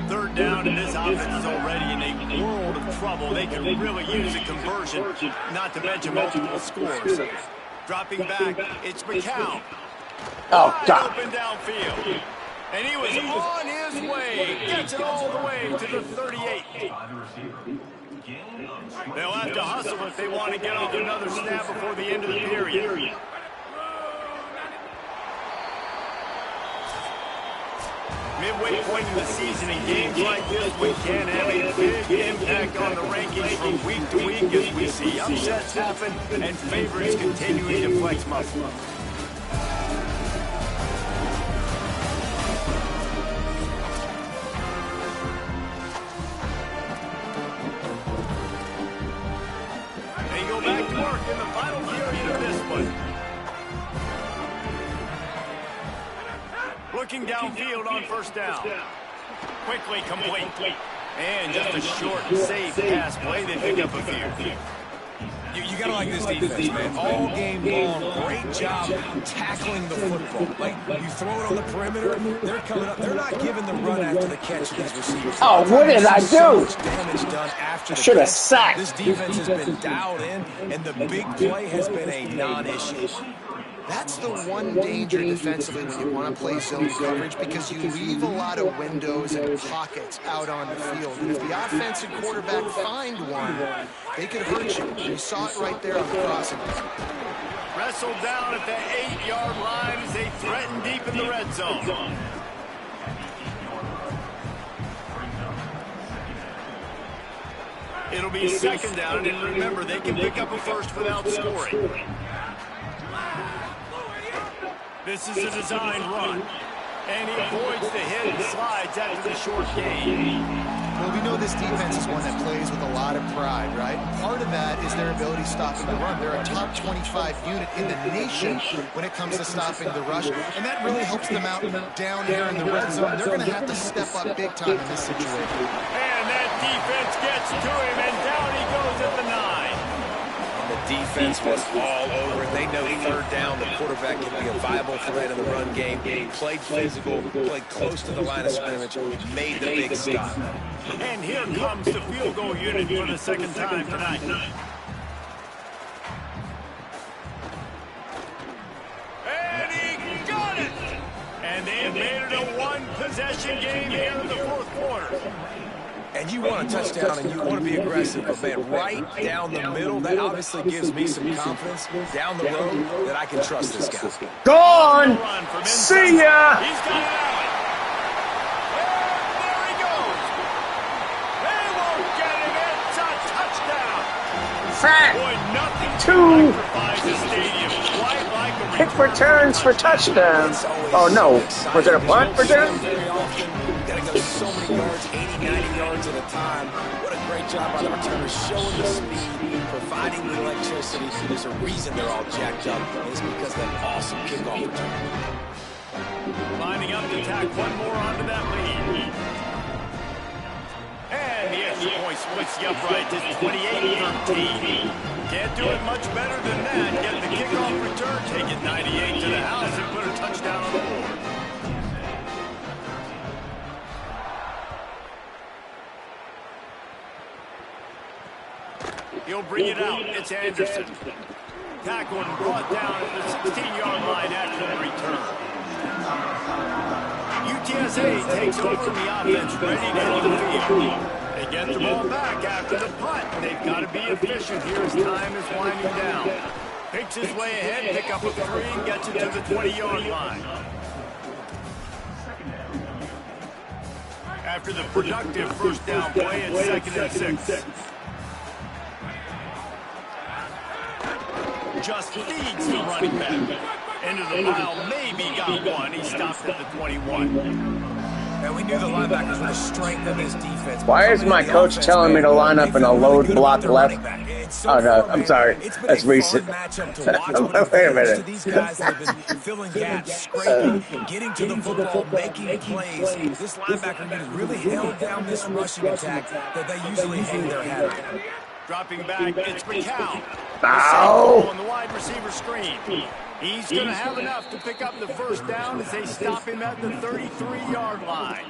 Third down, and this offense is already in a world of trouble. They could really use a conversion, not to mention multiple scores. Dropping back, it's McCown. Oh, God. Open downfield. And he was on his way. Gets it all the way to the 38. They'll have to hustle if they want to get off another snap before the end of the period. Midway point in the season, in games like this, we can have a big impact on the rankings from week to week as we see upsets happen and favorites continuing to flex muscle. looking downfield on first down. Quickly complete. And just a short, safe pass play. They pick up a few. You got to like this defense, man. All game long, great job tackling the football. Like, you throw it on the perimeter, they're coming up. They're not giving the run after the catch to these receivers. Oh, what did I do? So much damage done after the Should have catch. sacked. This defense has been dialed in, and the big play has been a non-issue. That's the one danger defensively when you want to play zone coverage, because you leave a lot of windows and pockets out on the field. And if the offensive quarterback find one, they could hurt you. You saw it right there on the crossing. Wrestled down at the 8-yard line as they threaten deep in the red zone. It'll be second down, and remember, they can pick up a first without scoring. This is a designed run, and he avoids the hit and slides after the short gain. Well, we know this defense is one that plays with a lot of pride, right? Part of that is their ability stopping the run. They're a top 25 unit in the nation when it comes to stopping the rush, and that really helps them out down here in the red zone. They're going to have to step up big time in this situation. And that defense gets to him, and down he goes at the 9. The defense was all over. They know third down, the quarterback can be a viable threat in the run game. Played physical, played close to the line of scrimmage, made the big stop. And here comes the field goal unit for the second time tonight. And he got it! And they have made it a one-possession game here in the fourth quarter. And you want a touchdown and you want to be aggressive, but man, right down the middle, that obviously gives me some confidence down the road that I can trust this guy. Gone! See ya! He's got it out. And there he goes. They won't get him. It's a touchdown. Sack! Boy, nothing Two. electrifies the stadium quite like a Kick returns for touchdowns. Oh, no. Was it a punt return? Very often, you got to go so many yards, 80, 90 yards at a time. What a great job by the returners, showing the speed, providing the electricity. There's a reason they're all jacked up. It's because of that awesome kickoff return. Lining up to tack one more onto that lead. And the extra point splits the upright to 28-13. Can't do it much better than that. Get the kickoff return, take it 98 to the house, and put a touchdown on the board. He'll bring it out. It's Anderson. Tackled and brought down at the 16-yard line after the return. UTSA takes over the offense, ready to hit the field. They get the ball back after the punt. They've got to be efficient here as time is winding down. Picks his way ahead, pick up a 3, and gets it to the 20-yard line. After the productive first down play, it's 2nd and 6. Just feeds the running back. Into the pile, maybe got one. He stopped at the 21. And we knew the linebackers were the strength of this defense. Why is my coach telling me to line up in a load block left? Oh, no, I'm sorry. That's recent. Wait a minute. These guys that have been filling gaps, scraping, getting to the football, making plays. This linebacker unit really held down this rushing attack that they usually hang their hat on. Dropping back, it's McCown. Ow! On the wide receiver screen. He's going to have enough to pick up the first down as they stop him at the 33-yard line.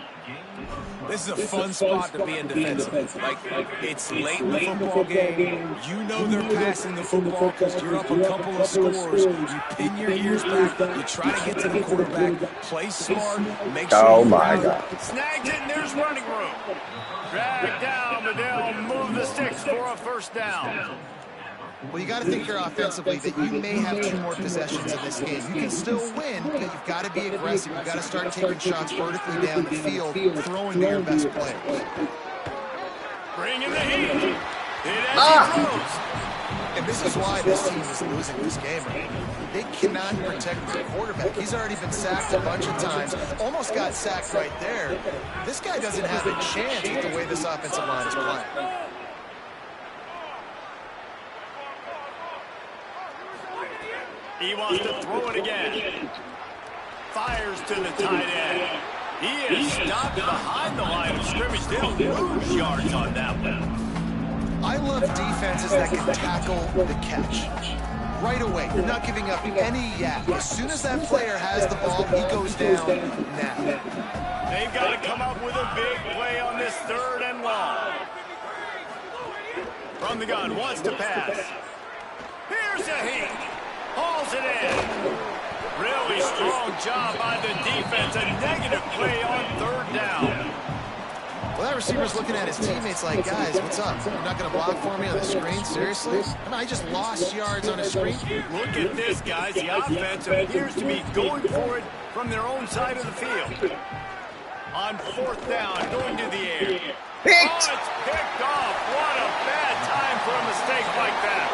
This is a fun spot to be in defensively. Like, it's late in the football game. You know they're passing the football because you're up a couple of scores. You pin your ears back. You try to get to the quarterback. Play smart. Make sure Oh, my God. Snagged it, and there's running room. Dragged down, but they'll move the sticks for a first down. Well, you got to think here offensively that you may have 2 more possessions in this game. You can still win, but you've got to be aggressive. You've got to start taking shots vertically down the field, throwing to your best players. Bring in the heat. Hit as he throws. And this is why this team is losing this game right now. They cannot protect their quarterback. He's already been sacked a bunch of times. Almost got sacked right there. This guy doesn't have a chance with the way this offensive line is playing. He wants to throw it again. Fires to the tight end. He is stopped behind the line of scrimmage. They'll lose yards on that one. I love defenses that can tackle the catch. Right away, you're not giving up any yak. As soon as that player has the ball, he goes down now. They've got to come up with a big play on this 3rd and long. From the gun, wants to pass. Here's a heat. Hauls it in. Really strong job by the defense. A negative play on 3rd down. Well, that receiver's looking at his teammates like, guys, what's up? You're not going to block for me on the screen? Seriously? I mean, I just lost yards on a screen. Look at this, guys. The offense appears to be going for it from their own side of the field. On 4th down, going to the air. Picked. Oh, it's picked off. What a bad time for a mistake like that.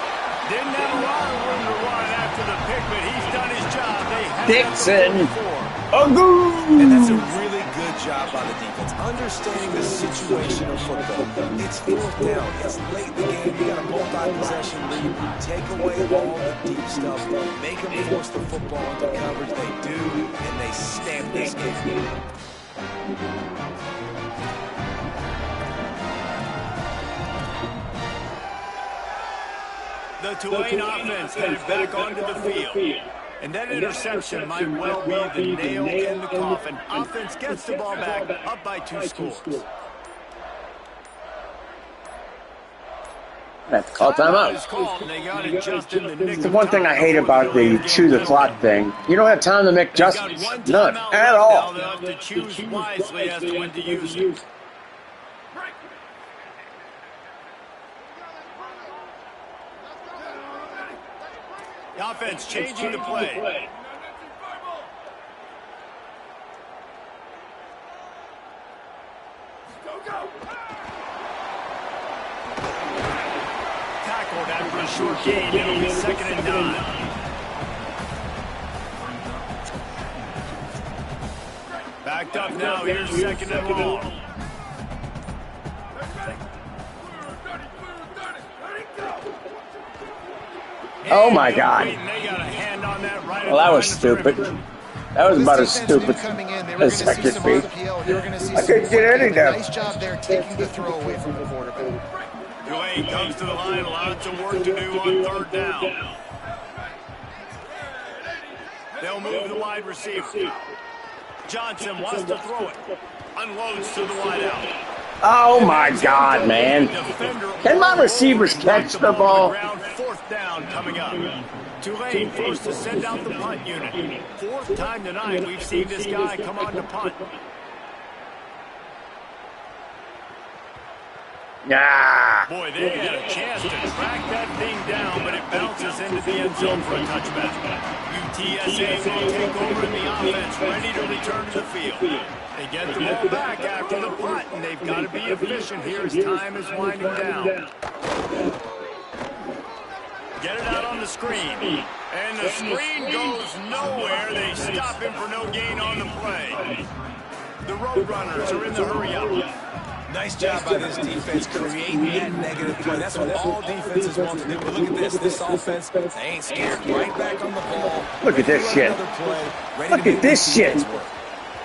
Didn't have a lot of room to run after the pick, but he's done his job. They have Dixon. And that's a really good job by the defense, understanding the situation of football. It's 4th down. It's late in the game. You got a multi-possession lead. Take away all the deep stuff. Make them force the football into coverage. They do, and they stamp this game. The Tulane offense headed back onto the field. And that interception might well be the nail in the coffin. Offense gets the ball back, up by 2 scores. That's call timeout. It's the one thing I hate about the chew the clock thing. You don't have time to make adjustments. None at all. They'll have to choose wisely as to when to use it. The offense changing the play. Tackled after a short gain. It'll be 2nd and 9. Backed up now. Here's 2nd and long. Oh my God. Well, that was stupid. That was about as stupid as I could be. I couldn't get any down. Nice job there taking the throw away from the quarterback. Tulane comes to the line, lots of work to do on 3rd down. They'll move the wide receiver. Johnson wants to throw it. Unloads to the wideout. Oh my God, man. Can my receivers catch the ball? 4th down coming up. Tulane forced to send out the punt unit. 4th time tonight we've seen this guy come on to punt. Yeah. Boy, they had a chance to track that thing down, but it bounces into the end zone for a touchback. UTSA will take over in the offense, ready to return to the field. They get the ball back after the punt, and they've got to be efficient here as time is winding down. Get it out on the screen. And the screen goes nowhere. They stop him for no gain on the play. The Roadrunners are in the hurry-up. Nice job by this defense creating that negative play. That's what all defenses want to do. But look at this. This offense, they ain't scared. Right back on the ball. Look at this shit. Look at this shit.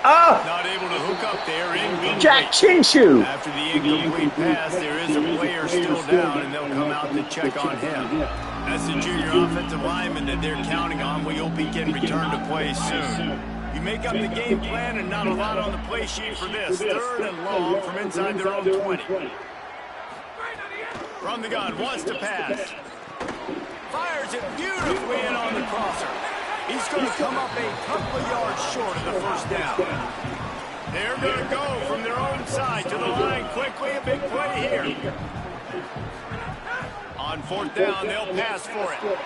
Oh! Not able to hook up there. Incomplete. Jack Chinshu. After the incomplete pass, there is a player still down, and they'll come out to check on him. That's the junior offensive lineman that they're counting on. We hope he can return to play soon. You make up the game plan and not a lot on the play sheet for this. 3rd and long from inside their own 20. From the gun, wants to pass. Fires it beautifully in on the crosser. He's going to come up a couple of yards short of the 1st down. They're going to go from their own side to the line quickly. A big play here. On 4th down, they'll pass for it.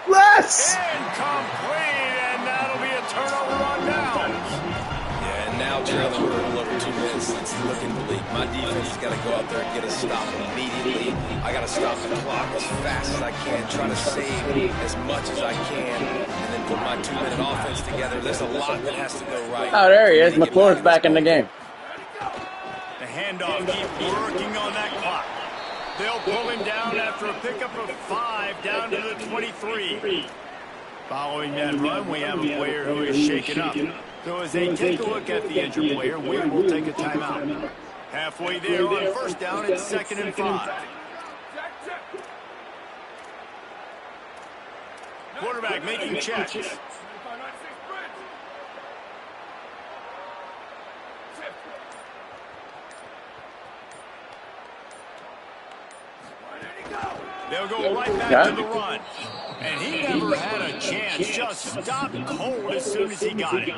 Yes! Incomplete, and that'll be a turnover on downs. Yeah, and now trailing with a little over 2 minutes. It's looking bleak. My defense has got to go out there and get a stop immediately. I got to stop the clock as fast as I can, try to save as much as I can, and then put my 2-minute offense together. There's a lot that has to go right. Oh, there he is. McClure's back in the game. The handoff, keep working on that clock. They'll pull him down after a pickup of 5 down to the 23. Following that run, we have a player who is shaken up. So as they take a look at the injured player, we will take a timeout. Halfway there on first down, it's 2nd and 5. Quarterback making checks. They'll go right back to the run. And he never had a chance. Just stopped cold as soon as he got it.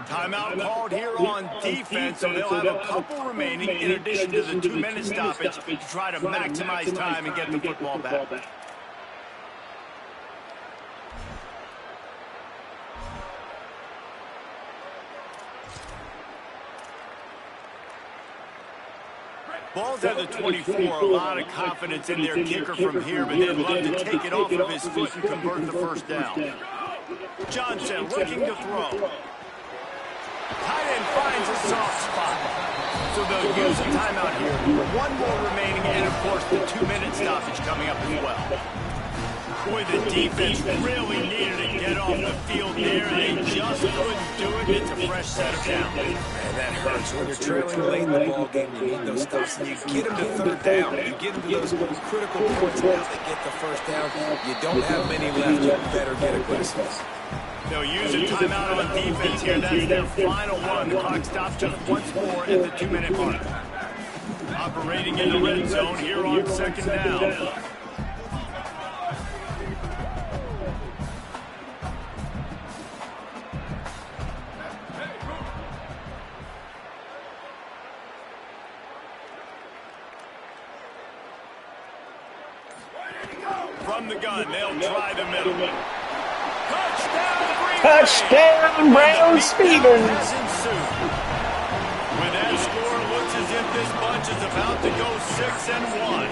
Timeout called here on defense, so they'll have a couple remaining in addition to the 2-minute stoppage to try to maximize time and get the football back. Ball's at the 24, a lot of confidence in their kicker from here, but they'd love to take it off of his foot and convert the first down. Johnson looking to throw. Tight end finds a soft spot. So they'll use a timeout here. One more remaining, and of course the 2-minute stoppage coming up as well. Boy, the defense really needed to get off the field there, and they just couldn't do it. It's a fresh set of downs. Man, that hurts. When you're trailing late in the ball game, you need those stops, and you get them to third down. You get them to those critical points now to get the first down. You don't have many left. You better get aggressive. They'll use a timeout on defense here. That's their final one. The clock stops just once more at the 2-minute mark. Operating in the red zone here on 2nd down. From the gun, they'll try the middle. Touchdown, Brown Stevens. With that score, looks as if this bunch is about to go 6-1.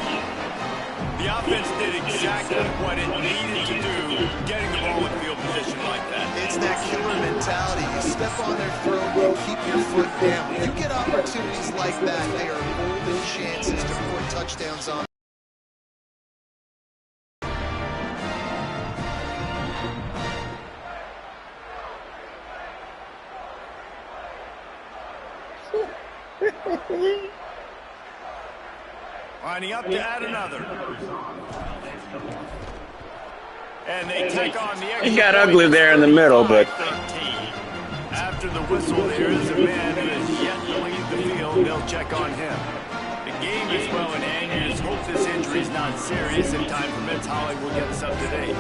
The offense did exactly what it needed to do, getting the ball in field position like that. It's that killer mentality. You step on their throat, you keep your foot down. When you get opportunities like that, they are golden chances to put touchdowns on. Lining up to add another. And they take on the extra. It got ugly there in the middle, but after the whistle, there is a man who has yet to leave the field. They'll check on him. The game is well in hand. You just hope this injury is not serious. If time permits, Holly will get us up to date.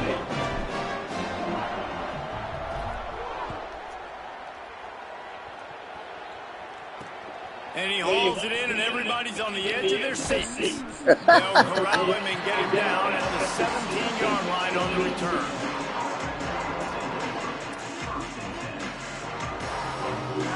And he hauls it in, and everybody's on the edge of their seats. They'll corral him and get him down at the 17-yard line on the return.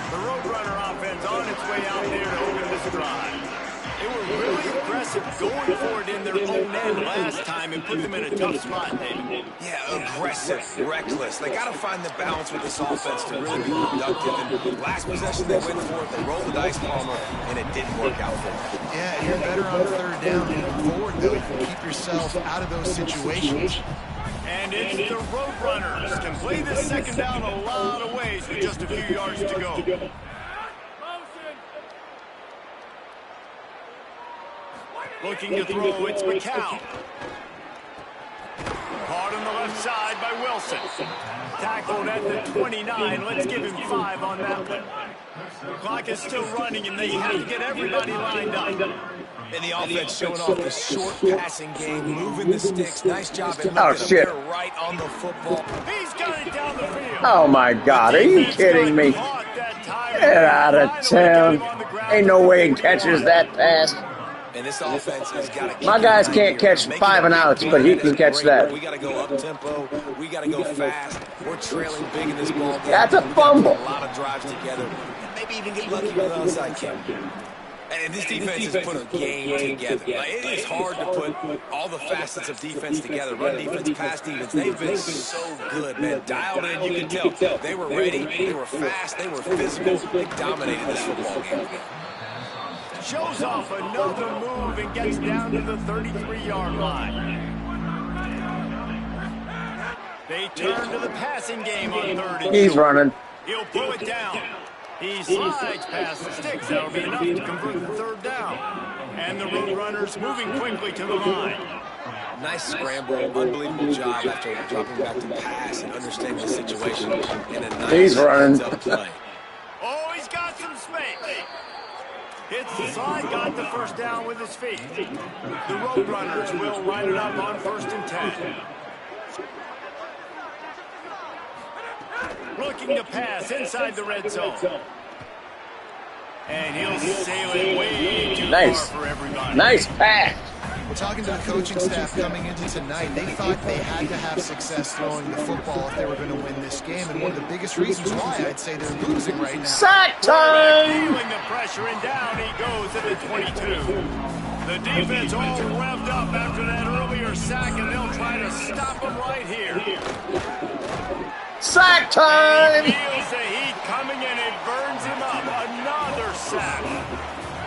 The Roadrunner offense on its way out there to open this drive. They were really aggressive going for it in their own end last time and put them in a tough spot, David. Yeah, aggressive, reckless. They got to find the balance with this offense to really be productive. And last possession, they went for it. They rolled the dice, Palmer, and it didn't work out for them. Yeah, you're better on 3rd down moving forward, though. You can keep yourself out of those situations. And it's the Roadrunners. Can play this 2nd down a lot of ways with just a few yards to go. Looking to throw, it's McCown. Caught on the left side by Wilson. Tackled at the 29. Let's give him 5 on that one. The clock is still running, and they have to get everybody lined up. And the offense showing off the short passing game, moving the sticks. Nice job at Oh, looking shit. They're right on the football. He's got it down the field. oh my God, are you kidding me? Get out of town. Ain't no way he catches that pass. And this offense has got to. My guys can't catch 5 and outs, but he can catch that. We got to go up tempo. We got to go fast. We're trailing big in this ball game. That's a fumble. A lot of drives together. And maybe even get lucky with an onside kick. And this defense has put a game together. Like, it is hard to put all the facets of defense together. Run defense, pass defense. They've been so good, man. Dialed in, you can tell. They were ready. They were fast. They were physical. They dominated this football game. Shows off another move and gets down to the 33-yard line. They turn to the passing game on 3rd and He's short. running. He'll pull it down. He slides past the sticks. That'll be enough to convert the 3rd down. And the road runners moving quickly to the line. Nice scramble, unbelievable job after dropping back to pass and understanding the situation. And a nice He's running. heads-up play. Oh, he's got some space. Hits the slide, got the 1st down with his feet. The road runners will line it up on 1st and 10. Looking to pass inside the red zone. And he'll sail it way too far for everybody. Nice pass. We're talking to the coaching staff coming into tonight. They thought they had to have success throwing the football if they were going to win this game. And one of the biggest reasons why I'd say they're losing right now. Sack time! Feeling the pressure, and down he goes at the 22. The defense all revved up after that earlier sack, and they'll try to stop him right here. Sack He time! feels the heat coming, and it burns him up. Another sack.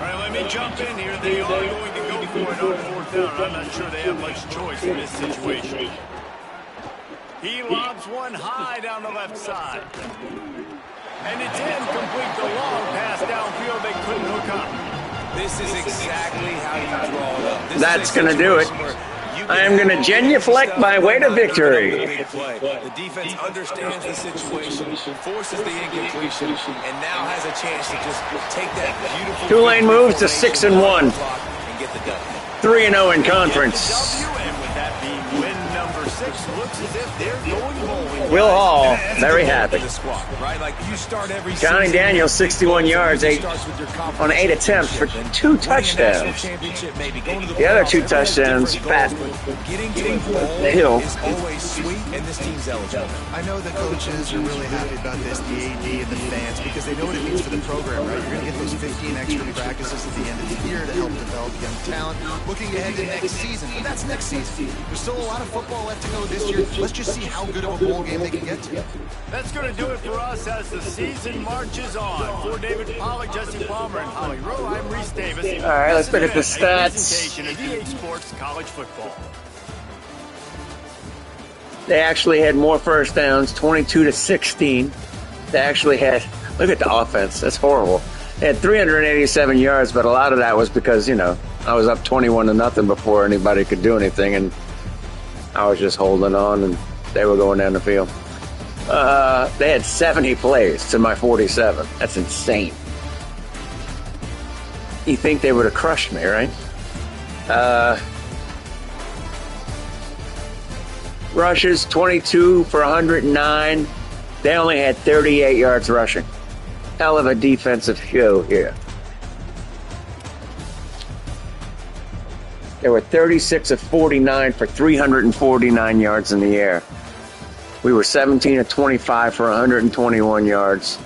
All right, let me jump in here. They are going to go for it on 4th down. I'm not sure they have much choice in this situation. He lobs one high down the left side. And it's incomplete. The long pass downfield they couldn't hook up. This is exactly how you draw it up. That's going to do it. I am going to genuflect my way to victory. The defense understands the situation, forces the incompletion, and now has a chance to just take that beautiful... Tulane moves to 6-1. And get the dub. 3-0 in conference. W, and with that being win number 6, looks as if they're going bowling. Will Hall, very happy. Right? Like you start every Johnny season, Daniels, 61 yards, on 8 attempts for 2 touchdowns. The other 2 touchdowns, Pat Hill. is always sweet, and this team's eligible. I know the coaches are really happy about this, the AD and the fans, because they know what it means for the program, right? You're going to get those 15 extra practices at the end of the year to help develop young talent. Looking ahead to next season, but that's next season. There's still a lot of football left to go this year. Let's just see how good of a bowl game they can get to. That's going to do it for us as the season marches on. For David Pollack, Jesse Palmer, and Holly Rowe, I'm Reese Davis. All right, let's look at the A stats. presentation of EA Sports College Football. They actually had more 1st downs, 22-16. They actually had, look at the offense. That's horrible. They had 387 yards, but a lot of that was because, you know, I was up 21-0 before anybody could do anything, and I was just holding on, and they were going down the field. They had 70 plays to my 47. That's insane. You think they would have crushed me, right? Rushes, 22 for 109. They only had 38 yards rushing. Hell of a defensive show here. They were 36 of 49 for 349 yards in the air. We were 17 of 25 for 121 yards.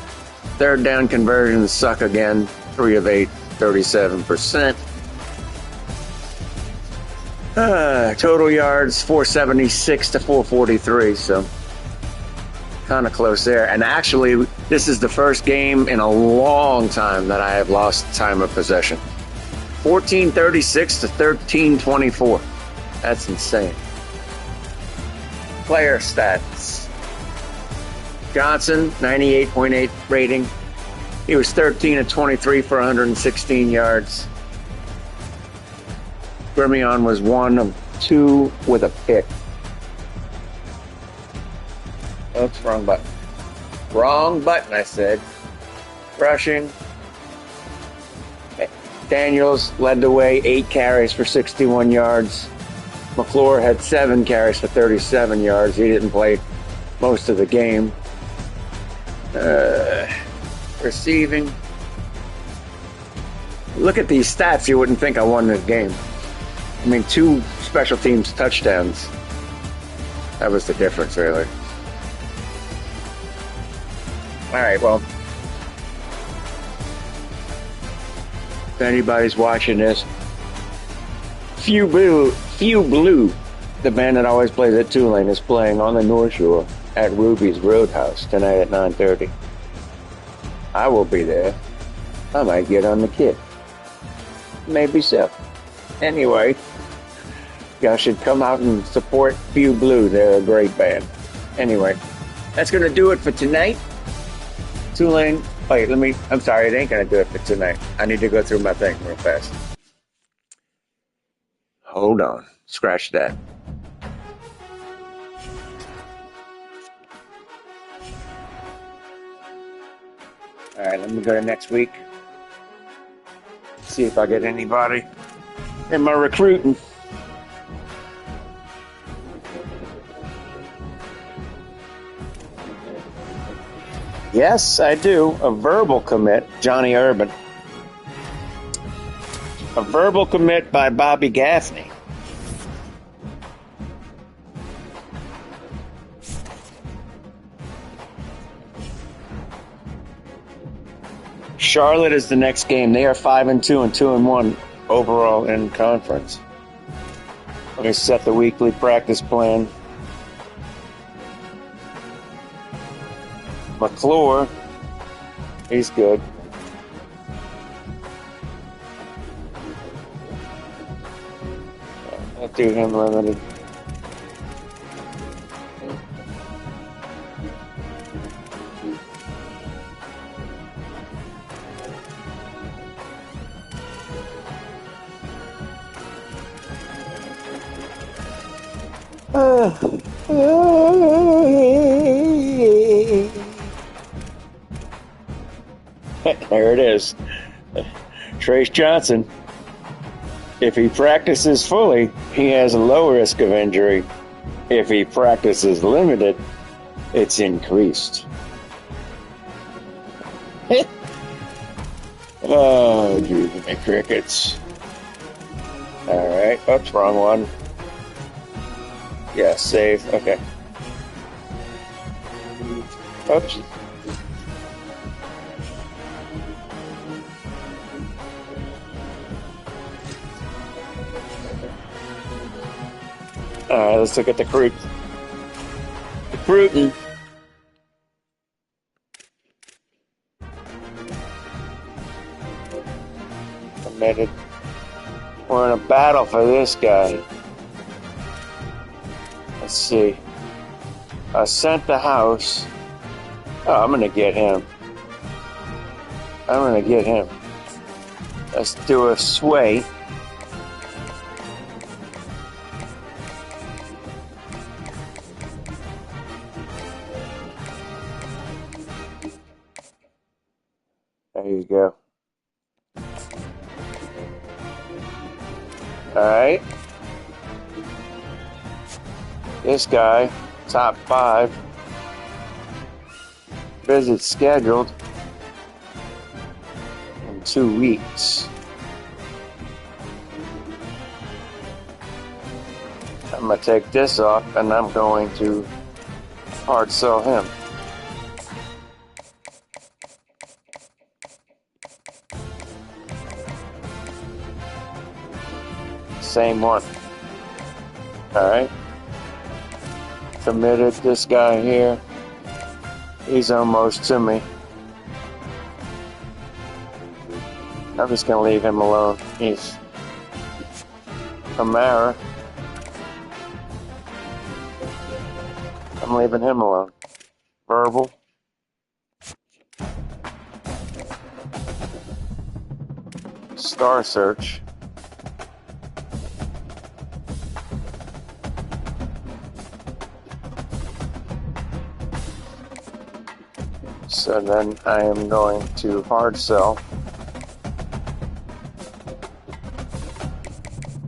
3rd down conversions suck again. 3 of 8, 37%. Total yards, 476 to 443, so kind of close there. And actually, this is the first game in a long time that I have lost time of possession. 1436 to 1324. That's insane. Player stats. Johnson, 98.8 rating. He was 13 of 23 for 116 yards. Grimion was 1 of 2 with a pick. Oops, wrong button. Wrong button, I said. Rushing. Daniels led the way, 8 carries for 61 yards. McClure had 7 carries for 37 yards. He didn't play most of the game. Receiving. Look at these stats. You wouldn't think I won this game. I mean, 2 special teams touchdowns. That was the difference, really. All right, well, if anybody's watching this, Few Blue, the band that always plays at Tulane, is playing on the North Shore at Ruby's Roadhouse tonight at 9:30. I will be there. I might get on the kid. Maybe so. Anyway, y'all should come out and support Few Blue. They're a great band. Anyway, that's going to do it for tonight. Tulane. Wait, I'm sorry, it ain't going to do it for tonight. I need to go through my thing real fast. Hold on. Scratch that. All right, let me go to next week. See if I get anybody in my recruiting. Yes, I do. A verbal commit, Johnny Urban. A verbal commit by Bobby Gaffney. Charlotte is the next game. They are 5-2 and 2-1 overall in conference. Let me set the weekly practice plan. McClure, he's good. I'll do him limited. There it is. Trace Johnson. If he practices fully, he has a low risk of injury. If he practices limited, it's increased. Oh, geez, my crickets. All right. Oops, wrong one. Yeah, save. Okay. Oops. All right, let's look at the recruiting. Committed. We're in a battle for this guy. Let's see. I sent the house. Oh, I'm going to get him. Let's do a sway. There you go. All right. This guy, top 5. Visit scheduled in 2 weeks. I'm going to take this off and I'm going to hard sell him. Same one. All right. Committed this guy here. He's almost to me. I'm just going to leave him alone. He's Kamara. I'm leaving him alone. Verbal. Star search. So then I am going to hard sell.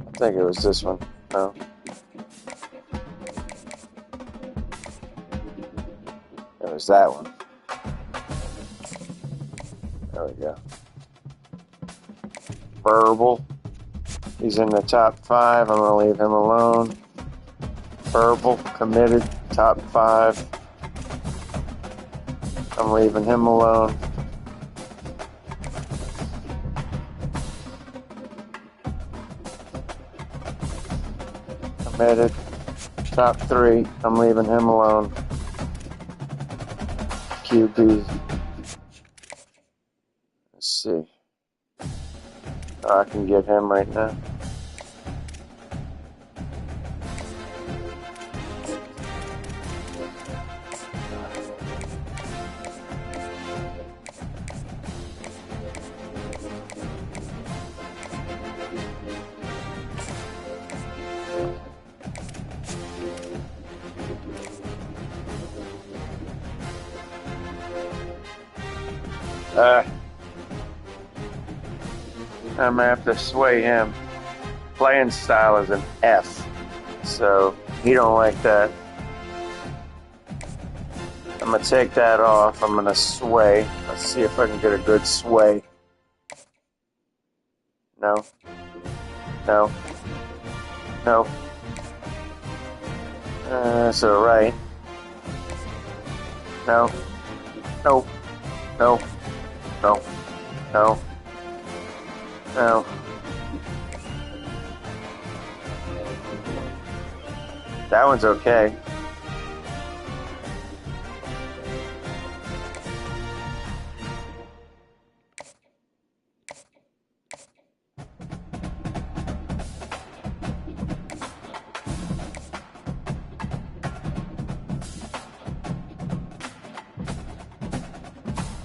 I think it was this one. No. It was that one. There we go. Verbal. He's in the top 5. I'm going to leave him alone. Verbal, committed, top 5. I'm leaving him alone. Committed. Top 3. I'm leaving him alone. QB. Let's see. Oh, I can get him right now. I'm gonna have to sway him. Playing style is an F, so he don't like that. I'm gonna take that off. I'm gonna sway. Let's see if I can get a good sway. No. No. No. So right. No. No. No. No. No. No. That one's okay.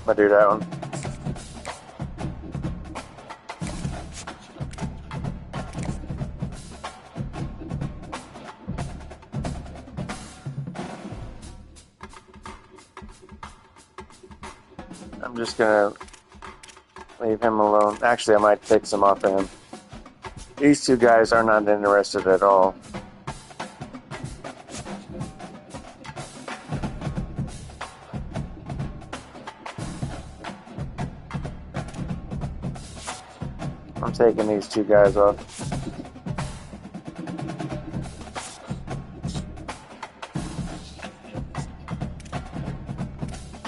I'll do that one. I'm just gonna leave him alone. Actually, I might take some off of him. These two guys are not interested at all. I'm taking these two guys off.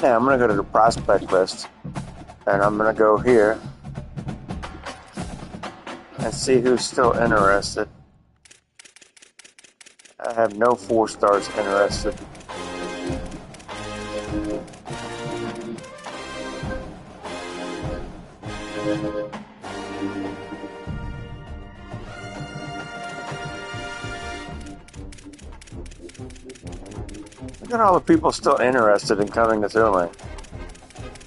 Yeah, I'm going to go to the prospect list, and I'm going to go here and see who's still interested. I have no 4 stars interested. Look at all the people still interested in coming to Tulane.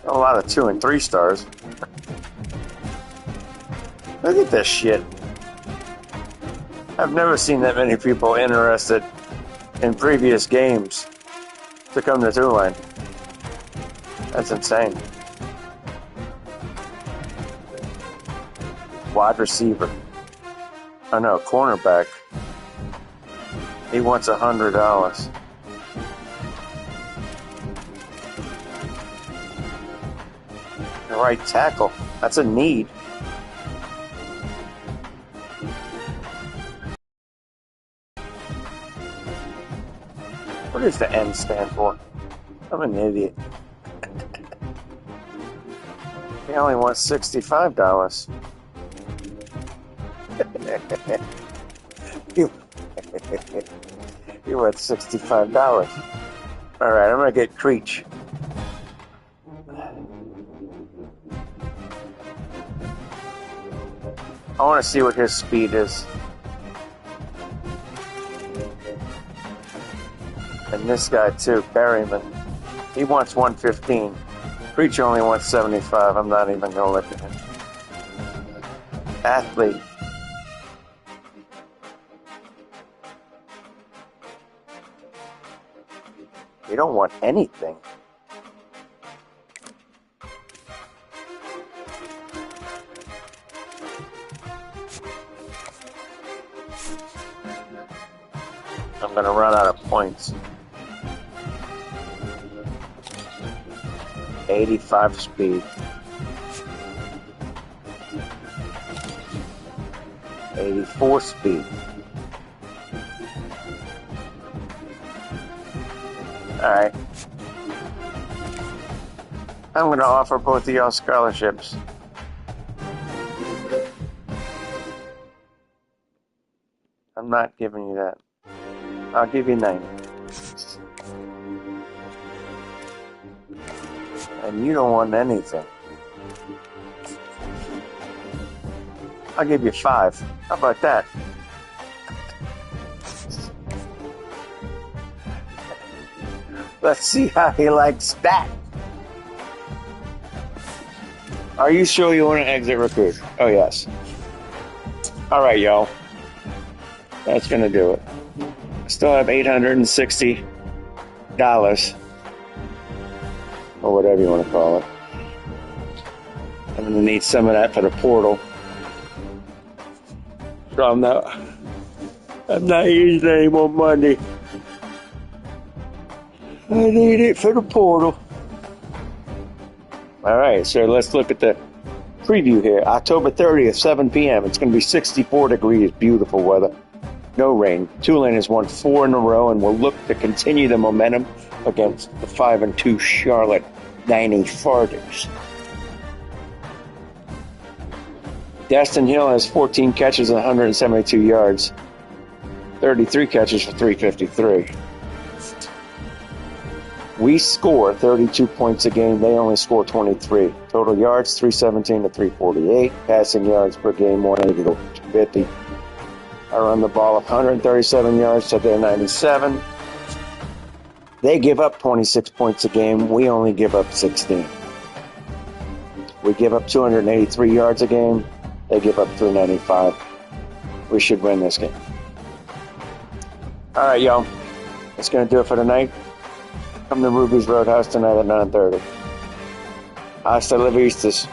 A lot of 2 and 3 stars. Look at this shit. I've never seen that many people interested in previous games to come to Tulane. That's insane. Wide receiver. Oh no, cornerback. He wants $100. Right tackle. That's a need. What does the N stand for? I'm an idiot. He only wants $65. He wants $65. All right, I'm gonna get Creech. I want to see what his speed is. And this guy too, Berryman. He wants 115. Creech only wants 75. I'm not even going to look at him. Athlete. You don't want anything. I'm going to run out of points. 85 speed. 84 speed. Alright. I'm going to offer both of y'all scholarships. I'm not giving you that. I'll give you 90. And you don't want anything. I'll give you 5. How about that? Let's see how he likes that. Are you sure you want to exit recruit? Oh, yes. All right, y'all. That's going to do it. Still have $860 or whatever you want to call it. I'm gonna need some of that for the portal. So I'm not using it anymore Monday. I need it for the portal. All right, so let's look at the preview here. October 30th, 7 p.m. It's going to be 64 degrees, beautiful weather. No rain. Tulane has won 4 in a row and will look to continue the momentum against the 5-2 Charlotte Dynasty Farters. Destin Hill has 14 catches and 172 yards. 33 catches for 353. We score 32 points a game. They only score 23. Total yards, 317 to 348. Passing yards per game, 180 to 250. I run the ball 137 yards to their 97. They give up 26 points a game. We only give up 16. We give up 283 yards a game. They give up 395. We should win this game. All right, y'all. That's going to do it for tonight. Come to Ruby's Roadhouse tonight at 9:30. Hasta la vistas.